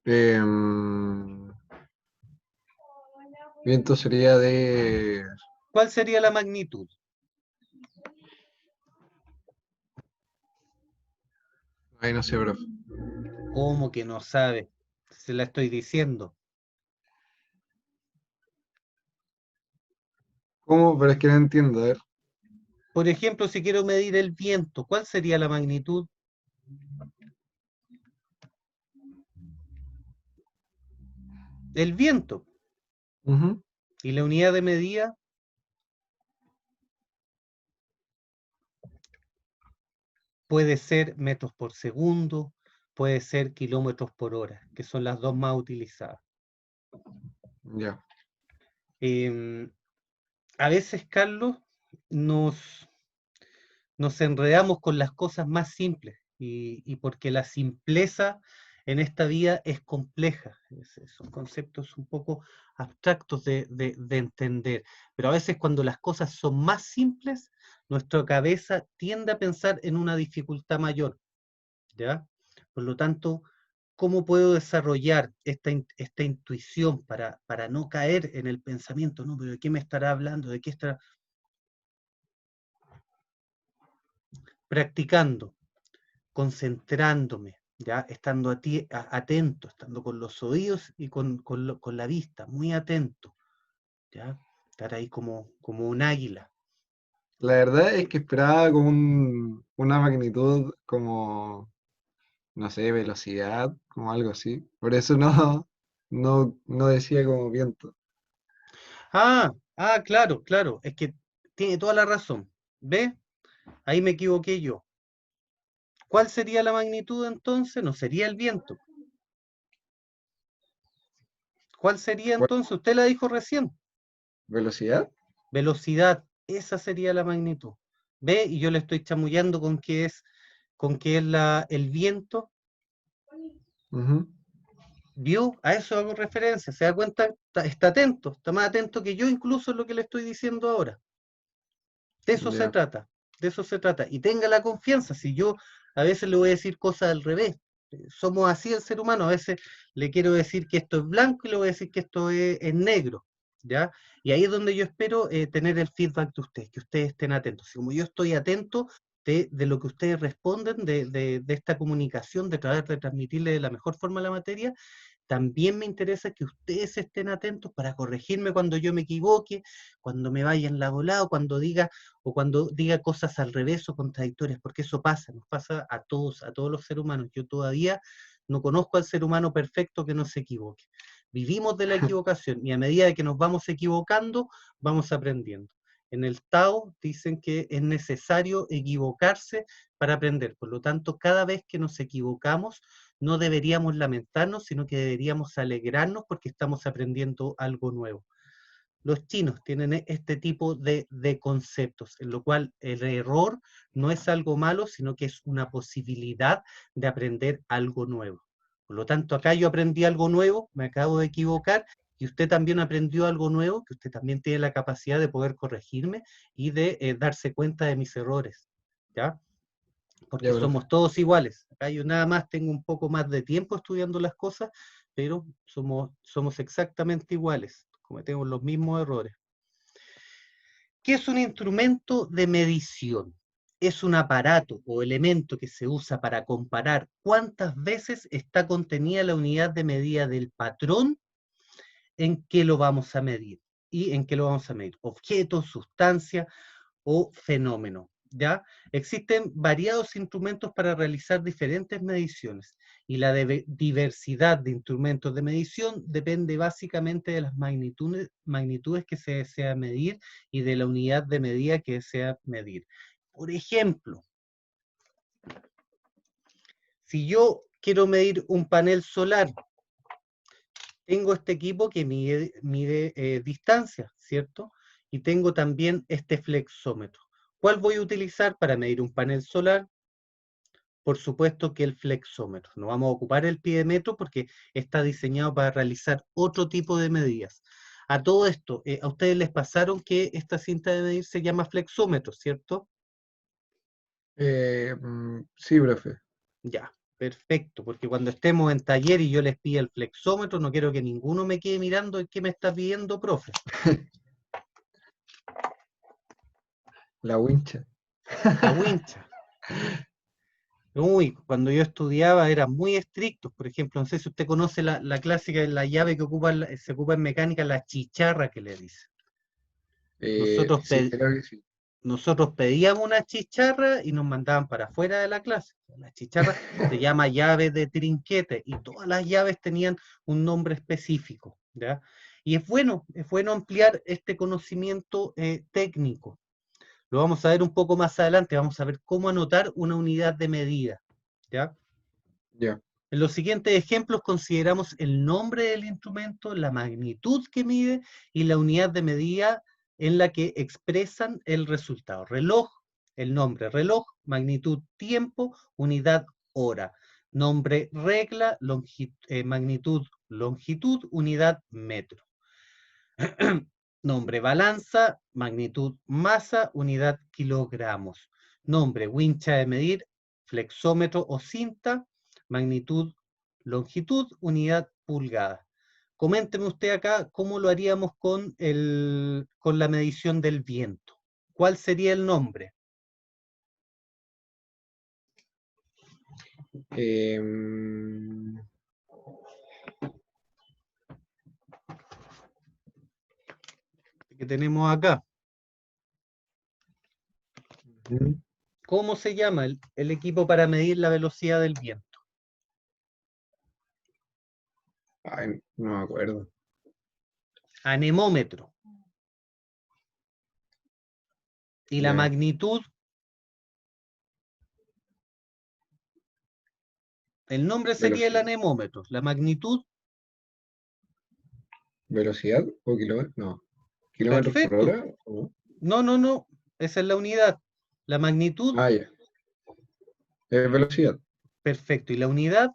Em, Viento sería de... ¿Cuál sería la magnitud? Ay, no sé, bro. ¿Cómo que no sabe? Se la estoy diciendo. ¿Cómo? Pero es que no entiendo. A ver. Por ejemplo, si quiero medir el viento, ¿cuál sería la magnitud? El viento. Ujú. ¿Y la unidad de medida? Puede ser metros por segundo, puede ser kilómetros por hora, que son las dos más utilizadas. Ya. Em, a veces, Carlos, nos, nos enredamos con las cosas más simples y porque la simpleza en esta vida es compleja. Son conceptos un poco abstractos de entender, pero a veces cuando las cosas son más simples, nuestra cabeza tiende a pensar en una dificultad mayor, ¿ya? Por lo tanto, ¿cómo puedo desarrollar esta intuición para no caer en el pensamiento? No, pero ¿de qué me estará hablando? ¿De qué estará? Practicando, concentrándome, ¿ya? Estando atento, estando con los oídos y con la vista, muy atento, ¿ya? Estar ahí como un águila. La verdad es que esperaba como una magnitud como, no sé, velocidad, como algo así. Por eso no decía como viento. Claro, claro, es que tiene toda la razón. ¿Ve? Ahí me equivoqué yo. ¿Cuál sería la magnitud entonces? No sería el viento. ¿Cuál sería ¿Cuál? entonces? Usted la dijo recién. ¿Velocidad? Velocidad. Esa sería la magnitud. ¿Ve? Y yo le estoy chamullando con que es el viento. Ujú. ¿Vio? A eso hago referencia. ¿Se da cuenta? Está atento, está más atento que yo incluso en lo que le estoy diciendo ahora. De eso se Ya. trata, de eso se trata. Y tenga la confianza, si yo a veces le voy a decir cosas al revés. Somos así el ser humano, a veces le quiero decir que esto es blanco y le voy a decir que esto es negro, ¿ya? Y ahí es donde yo espero tener el feedback de ustedes, que ustedes estén atentos. Y como yo estoy atento de lo que ustedes responden, de esta comunicación, de tratar de transmitirle de la mejor forma la materia, también me interesa que ustedes estén atentos para corregirme cuando yo me equivoque, cuando me vaya en la volada, o cuando diga cosas al revés o contradictorias, porque eso pasa, nos pasa a todos los seres humanos. Yo todavía no conozco al ser humano perfecto que no se equivoque. Vivimos de la equivocación y a medida de que nos vamos equivocando, vamos aprendiendo. En el Tao dicen que es necesario equivocarse para aprender. Por lo tanto, cada vez que nos equivocamos, no deberíamos lamentarnos, sino que deberíamos alegrarnos porque estamos aprendiendo algo nuevo. Los chinos tienen este tipo de conceptos, en lo cual el error no es algo malo, sino que es una posibilidad de aprender algo nuevo. Por lo tanto, acá yo aprendí algo nuevo, me acabo de equivocar, y usted también aprendió algo nuevo, que usted también tiene la capacidad de poder corregirme y de darse cuenta de mis errores, ¿ya? Porque Ya, profe. somos todos iguales. Acá yo nada más tengo un poco más de tiempo estudiando las cosas, pero somos exactamente iguales, cometemos los mismos errores. ¿Qué es un instrumento de medición? Es un aparato o elemento que se usa para comparar cuántas veces está contenida la unidad de medida del patrón en que lo vamos a medir. ¿Y en qué lo vamos a medir? Objetos, sustancias o fenómeno, ¿ya? Existen variados instrumentos para realizar diferentes mediciones y la diversidad de instrumentos de medición depende básicamente de las magnitudes que se desea medir y de la unidad de medida que desea medir. Por ejemplo, si yo quiero medir un panel solar, tengo este equipo que mide distancia, ¿cierto? Y tengo también este flexómetro. ¿Cuál voy a utilizar para medir un panel solar? Por supuesto que el flexómetro. No vamos a ocupar el piedemetro porque está diseñado para realizar otro tipo de medidas. A todo esto, a ustedes les pasaron que esta cinta de medir se llama flexómetro, ¿cierto? Sí, profe. Ya, perfecto, porque cuando estemos en taller y yo les pida el flexómetro, no quiero que ninguno me quede mirando en qué me está pidiendo, profe. La wincha. La wincha. Uy, cuando yo estudiaba eran muy estrictos. Por ejemplo, no sé si usted conoce la clásica, la llave que se ocupa en mecánica, la chicharra que le dicen. Nosotros, Sí, creo que sí. nosotros pedíamos una chicharra y nos mandaban para afuera de la clase. La chicharra se llama llave de trinquete y todas las llaves tenían un nombre específico, ¿ya? Y es bueno ampliar este conocimiento técnico. Lo vamos a ver un poco más adelante, vamos a ver cómo anotar una unidad de medida, ¿ya? Ya. En los siguientes ejemplos consideramos el nombre del instrumento, la magnitud que mide y la unidad de medida en la que expresan el resultado. Reloj, el nombre reloj, magnitud tiempo, unidad hora. Nombre regla, magnitud longitud, unidad metro. Nombre balanza, magnitud masa, unidad kilogramos. Nombre wincha de medir, flexómetro o cinta, magnitud longitud, unidad pulgada. Coménteme usted acá cómo lo haríamos con la medición del viento. ¿Cuál sería el nombre? Em, Que tenemos acá. ujú. ¿Cómo se llama el equipo para medir la velocidad del viento? Ay, no me acuerdo. Anemómetro. Y la Ya. magnitud, el nombre sería el Velocidad. anemómetro. La magnitud, ¿Velocidad o kilómetros? No. ¿Kilómetros por perfecto. hora? ¿O no? No, no, no. Esa es la unidad. La magnitud, Ah, ya. Es velocidad. perfecto. Y la unidad,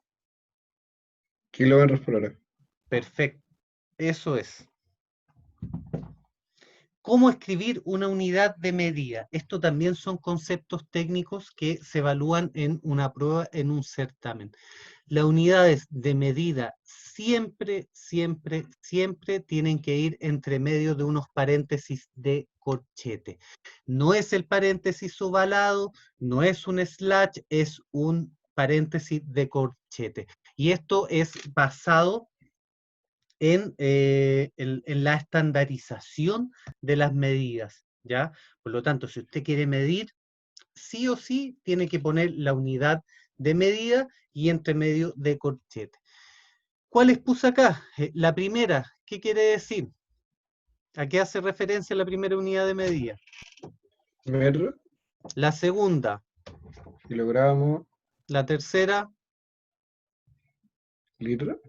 Kilómetros por hora. perfecto. Eso es. ¿Cómo escribir una unidad de medida? Esto también son conceptos técnicos que se evalúan en una prueba, en un certamen. Las unidades de medida siempre, siempre, siempre tienen que ir entre medio de unos paréntesis de corchete. No es el paréntesis ovalado, no es un slash, es un paréntesis de corchete. Y esto es basado en la estandarización de las medidas, ¿ya? Por lo tanto, si usted quiere medir, sí o sí tiene que poner la unidad de medida y entre medio de corchete. ¿Cuáles puse acá? La primera, ¿qué quiere decir? ¿A qué hace referencia la primera unidad de medida? Metro, La segunda, kilogramo, la tercera, litro,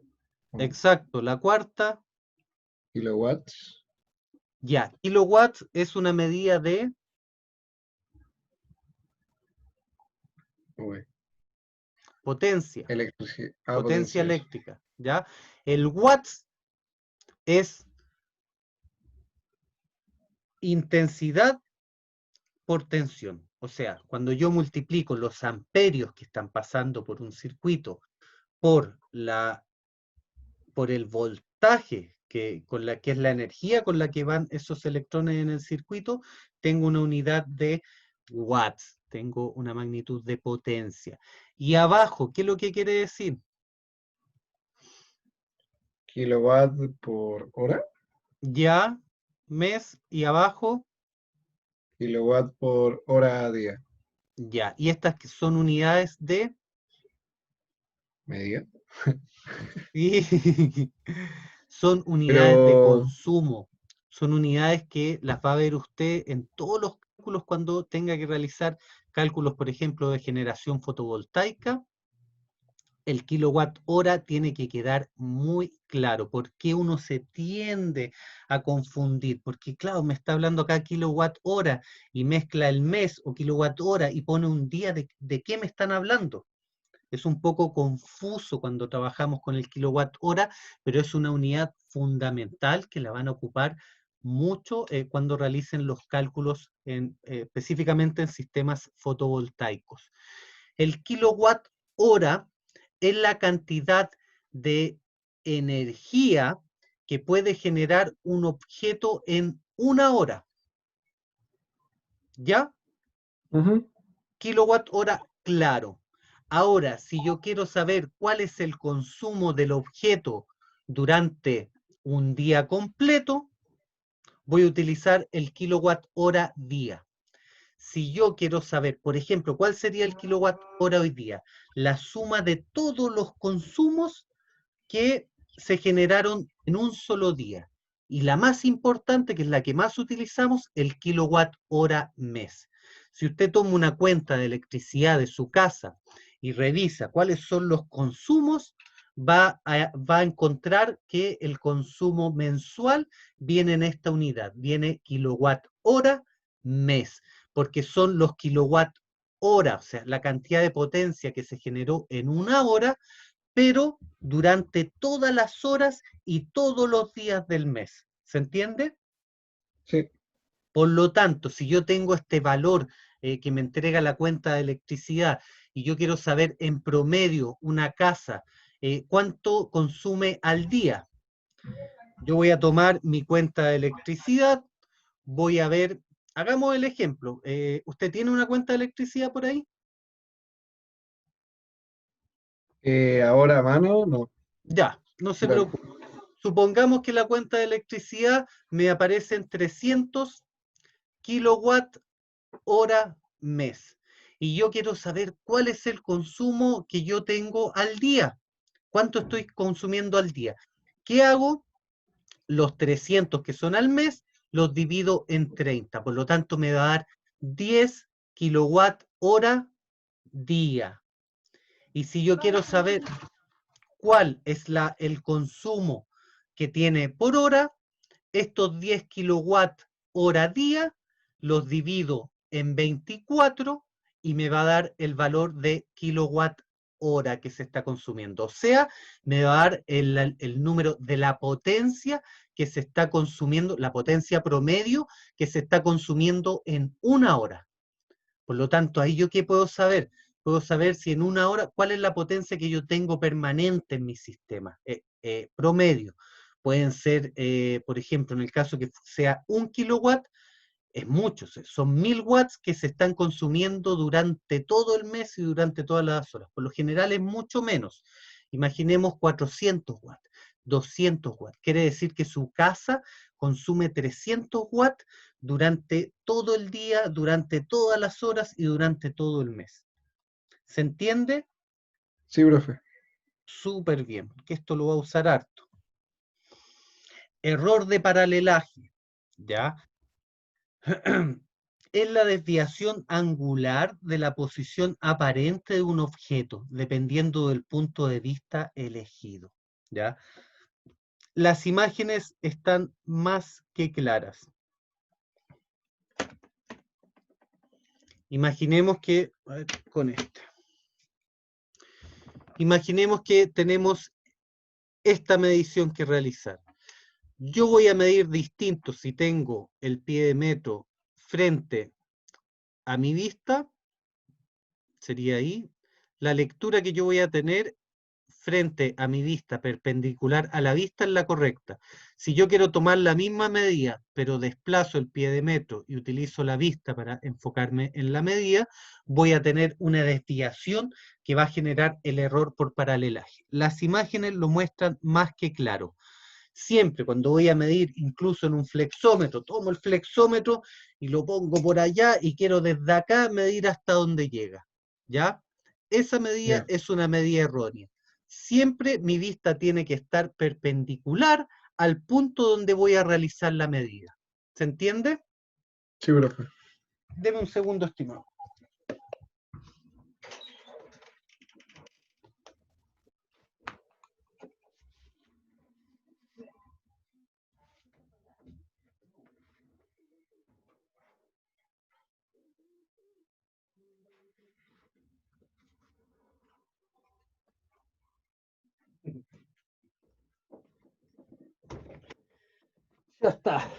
¿no? exacto, la cuarta, Kilowatts, ya. Kilowatts es una medida de uy, potencia, electricidad, potencia potencia, eso. eléctrica, ¿ya? El watts es intensidad por tensión. O sea, cuando yo multiplico los amperios que están pasando por un circuito por el voltaje que es la energía con la que van esos electrones en el circuito, tengo una unidad de watts, tengo una magnitud de potencia. Y abajo, ¿qué es lo que quiere decir? Kilowatt por hora, Ya, mes, y abajo, kilowatt por hora a día, ya. Y estas que son unidades de... media. Sí, son unidades de Pero, consumo, son unidades que las va a ver usted en todos los cálculos cuando tenga que realizar cálculos, por ejemplo, de generación fotovoltaica. El kilowatt hora tiene que quedar muy claro. ¿Por qué uno se tiende a confundir? Porque, claro, me está hablando acá kilowatt hora y mezcla el mes o kilowatt hora y pone un día de qué me están hablando. Es un poco confuso cuando trabajamos con el kilowatt hora, pero es una unidad fundamental que la van a ocupar mucho cuando realicen los cálculos específicamente en sistemas fotovoltaicos. El kilowatt hora es la cantidad de energía que puede generar un objeto en una hora. ¿Ya? ujú, Kilowatt hora, claro. Ahora, si yo quiero saber cuál es el consumo del objeto durante un día completo, voy a utilizar el kilowatt hora día. Si yo quiero saber, por ejemplo, cuál sería el kilowatt hora hoy día, la suma de todos los consumos que se generaron en un solo día. Y la más importante, que es la que más utilizamos, el kilowatt hora mes. Si usted toma una cuenta de electricidad de su casa y revisa cuáles son los consumos, va a encontrar que el consumo mensual viene en esta unidad, viene kilowatt hora mes, porque son los kilowatt hora, o sea, la cantidad de potencia que se generó en una hora, pero durante todas las horas y todos los días del mes. ¿Se entiende? sí, Por lo tanto, si yo tengo este valor que me entrega la cuenta de electricidad y yo quiero saber en promedio una casa cuánto consume al día, yo voy a tomar mi cuenta de electricidad, voy a ver, hagamos el ejemplo. ¿Usted tiene una cuenta de electricidad por ahí? ahora a mano, no, Ya, no se pero preocupe. Supongamos que la cuenta de electricidad me aparece en 300 kilowatt hora mes. Y yo quiero saber cuál es el consumo que yo tengo al día. ¿Cuánto estoy consumiendo al día? ¿Qué hago? Los 300 que son al mes los divido en 30. Por lo tanto, me va a dar 10 kilowatt hora día. Y si yo quiero saber cuál es el consumo que tiene por hora, estos 10 kilowatt hora día los divido en 24 y me va a dar el valor de kilowatt hora que se está consumiendo. O sea, me va a dar el número de la potencia que se está consumiendo, la potencia promedio que se está consumiendo en una hora. Por lo tanto, ahí yo qué puedo saber? Puedo saber si en una hora, cuál es la potencia que yo tengo permanente en mi sistema, promedio. Pueden ser, por ejemplo, en el caso que sea 1 kilowatt, es mucho, son 1000 watts que se están consumiendo durante todo el mes y durante todas las horas. Por lo general es mucho menos. Imaginemos 400 watts, 200 watts. Quiere decir que su casa consume 300 watts durante todo el día, durante todas las horas y durante todo el mes. ¿Se entiende? Sí, profe. Súper bien, que esto lo va a usar harto. Error de paralelaje, ¿ya? Es la desviación angular de la posición aparente de un objeto, dependiendo del punto de vista elegido, ¿ya? Las imágenes están más que claras. Imaginemos que, a ver, con este. Imaginemos que tenemos esta medición que realizar. Yo voy a medir distinto si tengo el pie de metro frente a mi vista, sería ahí. La lectura que yo voy a tener frente a mi vista, perpendicular a la vista, es la correcta. Si yo quiero tomar la misma medida, pero desplazo el pie de metro y utilizo la vista para enfocarme en la medida, voy a tener una desviación que va a generar el error por paralelaje. Las imágenes lo muestran más que claro. Siempre cuando voy a medir, incluso en un flexómetro, tomo el flexómetro y lo pongo por allá y quiero desde acá medir hasta donde llega, ¿ya? Esa medida Ya. es una medida errónea. Siempre mi vista tiene que estar perpendicular al punto donde voy a realizar la medida. ¿Se entiende? Sí, profe. Deme un segundo, estimado. Ya está.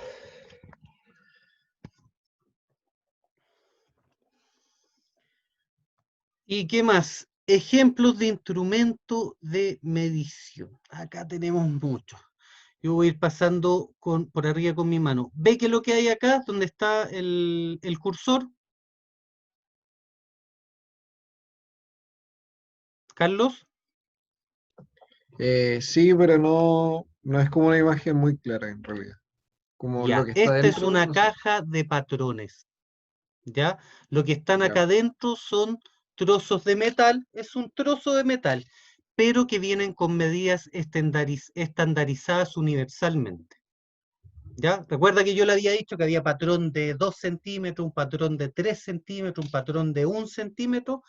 ¿Y qué más? Ejemplos de instrumento de medición. Acá tenemos muchos. Yo voy a ir pasando por arriba con mi mano. ¿Ve que lo que hay acá, donde está el cursor? Carlos. Sí, pero no es como una imagen muy clara en realidad. Como lo Ya, que está esta es dentro, una no sé. caja de patrones. ¿Ya? Lo que están Ya. acá adentro son trozos de metal, es un trozo de metal, pero que vienen con medidas estandarizadas universalmente. ¿Ya? Recuerda que yo le había dicho que había patrón de 2 centímetros, un patrón de 3 centímetros, un patrón de 1 centímetro.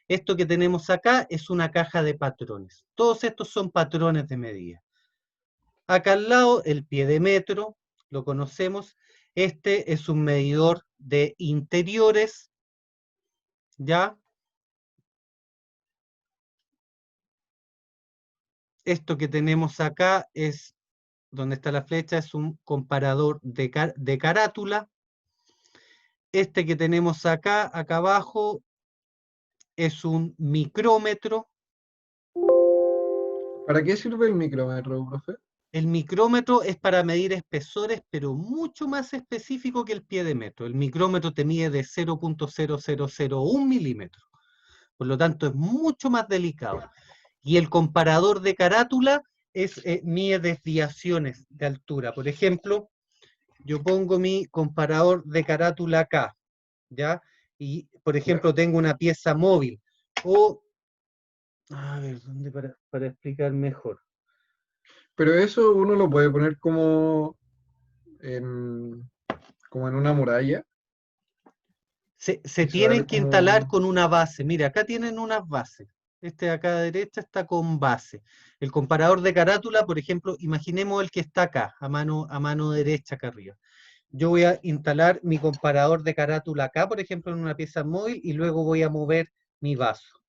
Esto que tenemos acá es una caja de patrones. Todos estos son patrones de medida. Acá al lado, el pie de metro, lo conocemos. Este es un medidor de interiores, ¿ya? Esto que tenemos acá es, donde está la flecha, es un comparador de carátula. Este que tenemos acá abajo, es un micrómetro. ¿Para qué sirve el micrómetro, profe? El micrómetro es para medir espesores, pero mucho más específico que el pie de metro. El micrómetro te mide de 0,0001 milímetros. Por lo tanto, es mucho más delicado. Y el comparador de carátula mide desviaciones de altura. Por ejemplo, yo pongo mi comparador de carátula acá, ¿ya? Y, por Ya. ejemplo, tengo una pieza móvil. O, a ver, ¿dónde para explicar mejor? Pero eso uno lo puede poner en, como en una muralla Se y tienen saber que instalar cómo... con una base. Mira, acá tienen unas bases. Este de acá a la derecha está con base. El comparador de carátula, por ejemplo, imaginemos el que está acá, a mano derecha acá arriba. yo voy a instalar mi comparador de carátula acá, por ejemplo, en una pieza móvil, y luego voy a mover mi vaso.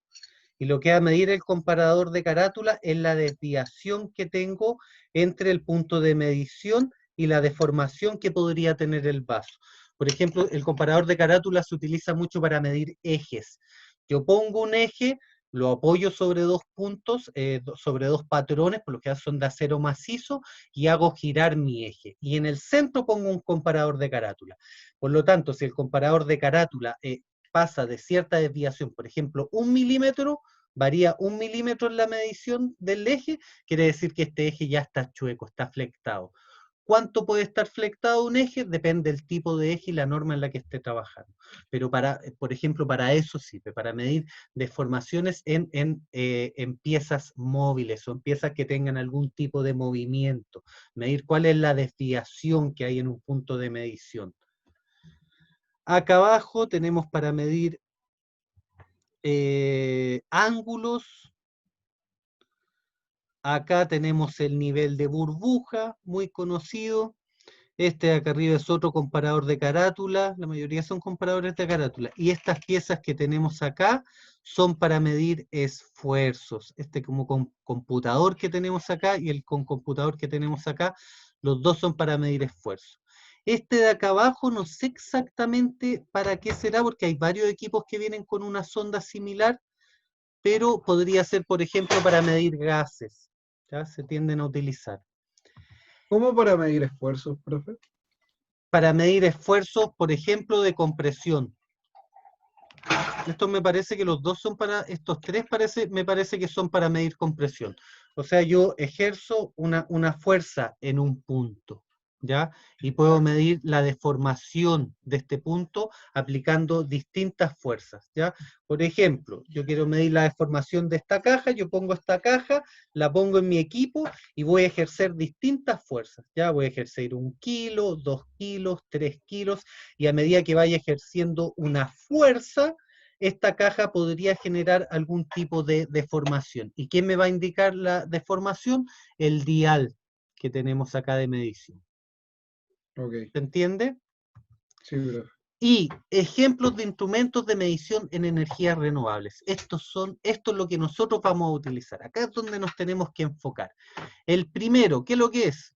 Y lo que va a medir el comparador de carátula es la desviación que tengo entre el punto de medición y la deformación que podría tener el vaso. Por ejemplo, el comparador de carátula se utiliza mucho para medir ejes. Yo pongo un eje, lo apoyo sobre dos puntos, sobre dos patrones, por lo que son de acero macizo, y hago girar mi eje. Y en el centro pongo un comparador de carátula. Por lo tanto, si el comparador de carátula pasa de cierta desviación, por ejemplo, 1 milímetro, varía 1 milímetro en la medición del eje, quiere decir que este eje ya está chueco, está flectado. ¿Cuánto puede estar flectado un eje? Depende del tipo de eje y la norma en la que esté trabajando. Pero por ejemplo, para eso sirve, para medir deformaciones en piezas móviles o en piezas que tengan algún tipo de movimiento. Medir cuál es la desviación que hay en un punto de medición. Acá abajo tenemos para medir ángulos. Acá tenemos el nivel de burbuja, muy conocido. Este de acá arriba es otro comparador de carátula, la mayoría son comparadores de carátula. Y estas piezas que tenemos acá son para medir esfuerzos. Este como computador que tenemos acá y el con computador que tenemos acá, los dos son para medir esfuerzos. Este de acá abajo no sé exactamente para qué será, porque hay varios equipos que vienen con una sonda similar, pero podría ser, por ejemplo, para medir gases. ¿Ya? Se tienden a utilizar. ¿Cómo para medir esfuerzos, profe? Para medir esfuerzos, por ejemplo, de compresión. Esto me parece que los dos son para, estos tres me parece que son para medir compresión. O sea, yo ejerzo una fuerza en un punto, ¿ya? Y puedo medir la deformación de este punto aplicando distintas fuerzas, ¿ya? Por ejemplo, yo quiero medir la deformación de esta caja, yo pongo esta caja, la pongo en mi equipo y voy a ejercer distintas fuerzas, ¿ya? Voy a ejercer 1 kilo, 2 kilos, 3 kilos, y a medida que vaya ejerciendo una fuerza, esta caja podría generar algún tipo de deformación. ¿Y quién me va a indicar la deformación? El dial que tenemos acá de medición. Ok, ¿Se entiende? sí, profe. Y ejemplos de instrumentos de medición en energías renovables. Esto es lo que nosotros vamos a utilizar. Acá es donde nos tenemos que enfocar. El primero, ¿qué es lo que es?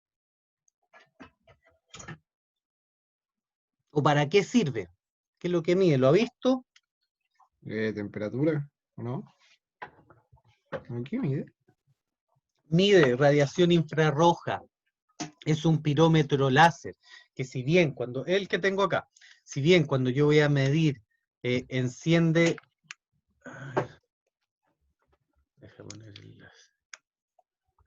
¿O para qué sirve? ¿Qué es lo que mide? ¿Lo ha visto? ¿Temperatura o no? ¿Qué mide? Mide radiación infrarroja. Es un pirómetro láser, que si bien cuando, el que tengo acá, si bien cuando yo voy a medir, enciende, déjame poner el láser,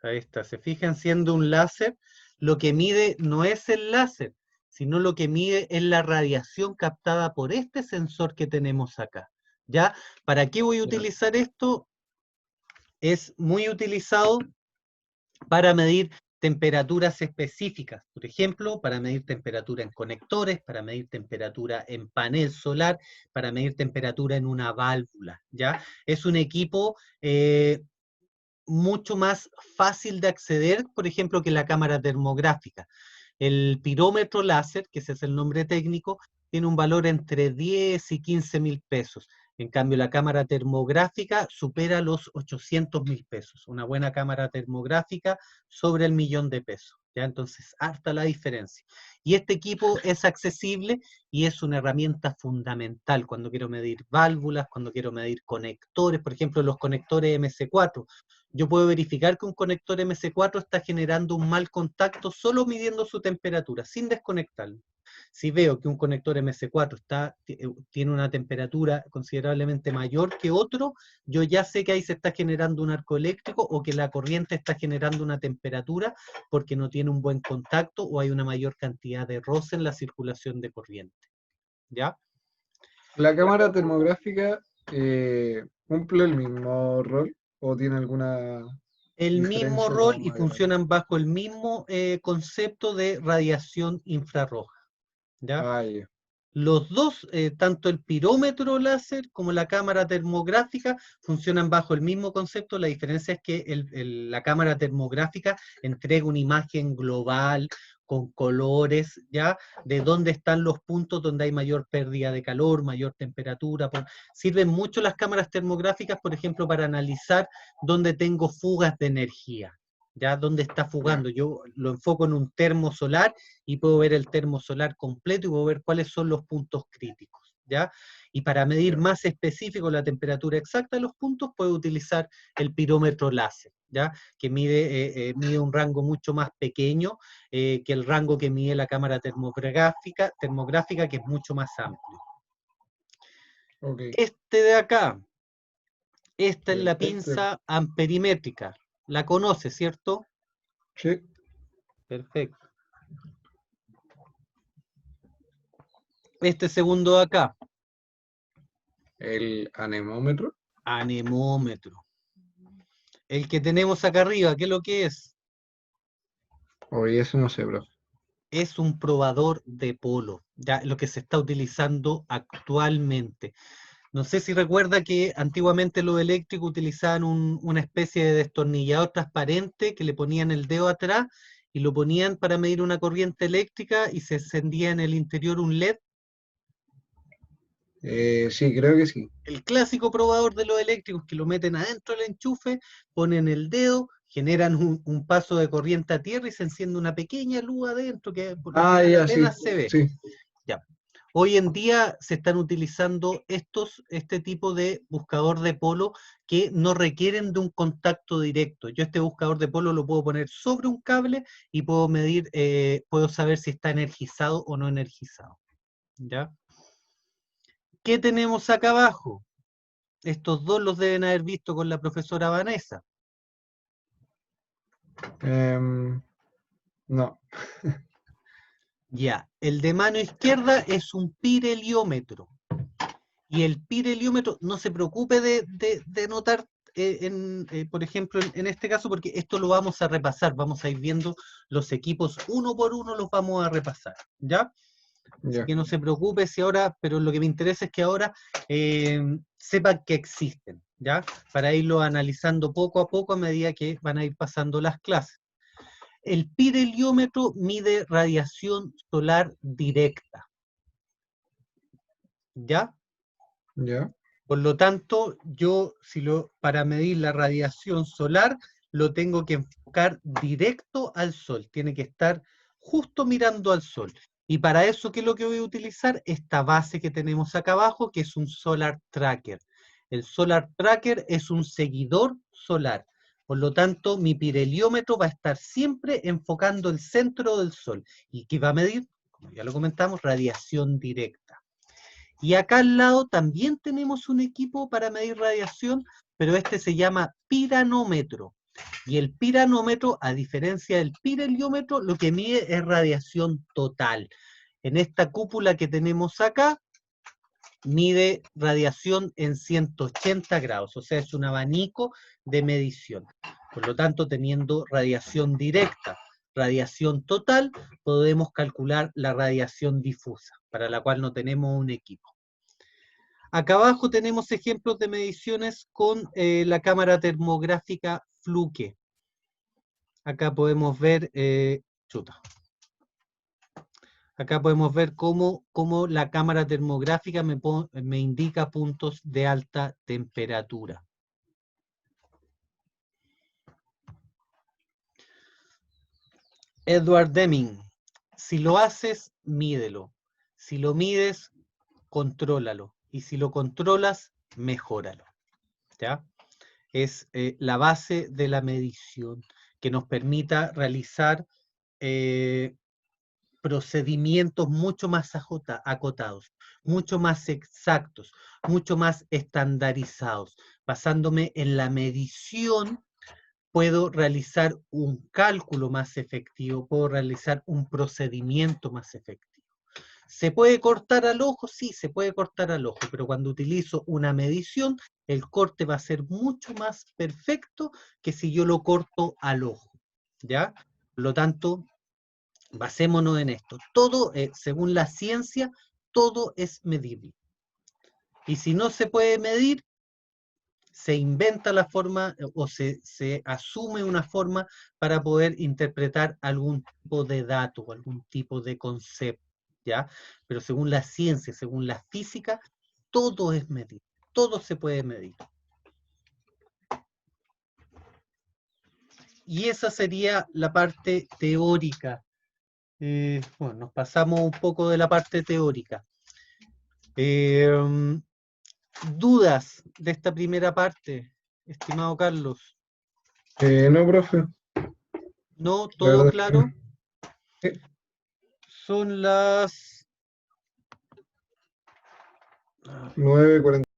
ahí está, se fijan, siendo un láser, lo que mide no es el láser, sino lo que mide es la radiación captada por este sensor que tenemos acá. ¿Ya? ¿Para qué voy a Ya. utilizar esto? Es muy utilizado para medir temperaturas específicas, por ejemplo, para medir temperatura en conectores, para medir temperatura en panel solar, para medir temperatura en una válvula, ¿ya? Es un equipo mucho más fácil de acceder, por ejemplo, que la cámara termográfica. El pirómetro láser, que ese es el nombre técnico, tiene un valor entre 10 y 15 mil pesos. En cambio, la cámara termográfica supera los 800 mil pesos. Una buena cámara termográfica sobre el 1.000.000 de pesos. ¿Ya? Entonces, harta la diferencia. Y este equipo es accesible y es una herramienta fundamental cuando quiero medir válvulas, cuando quiero medir conectores, por ejemplo, los conectores MC4. Yo puedo verificar que un conector MC4 está generando un mal contacto solo midiendo su temperatura, sin desconectarlo. Si veo que un conector MC4 tiene una temperatura considerablemente mayor que otro, yo ya sé que ahí se está generando un arco eléctrico o que la corriente está generando una temperatura porque no tiene un buen contacto o hay una mayor cantidad de roce en la circulación de corriente. ¿Ya? ¿La cámara termográfica cumple el mismo rol o tiene alguna El mismo diferencia rol como y más grande? funcionan bajo el mismo concepto de radiación infrarroja. ¿Ya? Ah, ya. Los dos, tanto el pirómetro láser como la cámara termográfica, funcionan bajo el mismo concepto. La diferencia es que la cámara termográfica entrega una imagen global con colores, ¿ya? De dónde están los puntos donde hay mayor pérdida de calor, mayor temperatura. Sirven mucho las cámaras termográficas, por ejemplo, para analizar dónde tengo fugas de energía, ¿ya? Dónde está fugando. Yo lo enfoco en un termo solar y puedo ver el termo solar completo y puedo ver cuáles son los puntos críticos, ¿ya? Y para medir más específico la temperatura exacta de los puntos, puedo utilizar el pirómetro láser, ¿ya? Que mide un rango mucho más pequeño que el rango que mide la cámara termográfica, que es mucho más amplio. Ok, Este de acá, esta es la perfecto. pinza amperimétrica. ¿La conoce, cierto? Sí, Perfecto. Este segundo de acá, el anemómetro. anemómetro. El que tenemos acá arriba, ¿qué es lo que es? Oye, eso no sé, bro. Es un probador de polo, ya lo que se está utilizando actualmente. No sé si recuerda que antiguamente los eléctricos utilizaban una especie de destornillador transparente que le ponían el dedo atrás y lo ponían para medir una corriente eléctrica y se encendía en el interior un LED. Sí, creo que sí. El clásico probador de los eléctricos que lo meten adentro del enchufe, ponen el dedo, generan un paso de corriente a tierra y se enciende una pequeña luz adentro que por lo Ah, general ya, sí, apenas se ve. sí. Ya. Hoy en día se están utilizando este tipo de buscador de polo que no requieren de un contacto directo. Yo este buscador de polo lo puedo poner sobre un cable y puedo medir, puedo saber si está energizado o no energizado. ¿Ya? ¿Qué tenemos acá abajo? Estos dos los deben haber visto con la profesora Vanessa. No, Ya, el de mano izquierda es un pirheliómetro. Y el pirheliómetro, no se preocupe de notar, por ejemplo, en este caso, porque esto lo vamos a repasar, vamos a ir viendo los equipos uno por uno, los vamos a repasar, ¿ya? Así ya. que no se preocupe si ahora, pero lo que me interesa es que ahora sepan que existen, ¿ya? Para irlo analizando poco a poco a medida que van a ir pasando las clases. El pirheliómetro mide radiación solar directa, ¿ya? Ya, Por lo tanto, yo para medir la radiación solar lo tengo que enfocar directo al sol, tiene que estar justo mirando al sol. Y para eso, ¿qué es lo que voy a utilizar? Esta base que tenemos acá abajo, que es un Solar Tracker. El Solar Tracker es un seguidor solar. Por lo tanto, mi pirheliómetro va a estar siempre enfocando el centro del sol. ¿Y qué va a medir? Como ya lo comentamos, radiación directa. Y acá al lado también tenemos un equipo para medir radiación, pero este se llama piranómetro. Y el piranómetro, a diferencia del pirheliómetro, lo que mide es radiación total. En esta cúpula que tenemos acá, mide radiación en 180 grados, o sea, es un abanico de medición. Por lo tanto, teniendo radiación directa, radiación total, podemos calcular la radiación difusa, para la cual no tenemos un equipo. Acá abajo tenemos ejemplos de mediciones con la cámara termográfica Fluke. Acá podemos ver, acá podemos ver cómo la cámara termográfica me indica puntos de alta temperatura. Edward Deming, si lo haces, mídelo. Si lo mides, contrólalo. Y si lo controlas, mejóralo. ¿Ya? Es la base de la medición que nos permita realizar procedimientos mucho más acotados, mucho más exactos, mucho más estandarizados. Basándome en la medición, puedo realizar un cálculo más efectivo, puedo realizar un procedimiento más efectivo. ¿Se puede cortar al ojo? Sí, se puede cortar al ojo, pero cuando utilizo una medición, el corte va a ser mucho más perfecto que si yo lo corto al ojo, ¿ya? Por lo tanto, basémonos en esto. Todo, según la ciencia, todo es medible. Y si no se puede medir, se inventa la forma o se asume una forma para poder interpretar algún tipo de dato o algún tipo de concepto, ¿ya? Pero según la ciencia, según la física, todo es medible, todo se puede medir. Y esa sería la parte teórica. Bueno, nos pasamos un poco de la parte teórica. ¿Dudas de esta primera parte, estimado Carlos? No, profe, ¿No? la ¿Todo verdad es que no. claro? Son las... 9:40.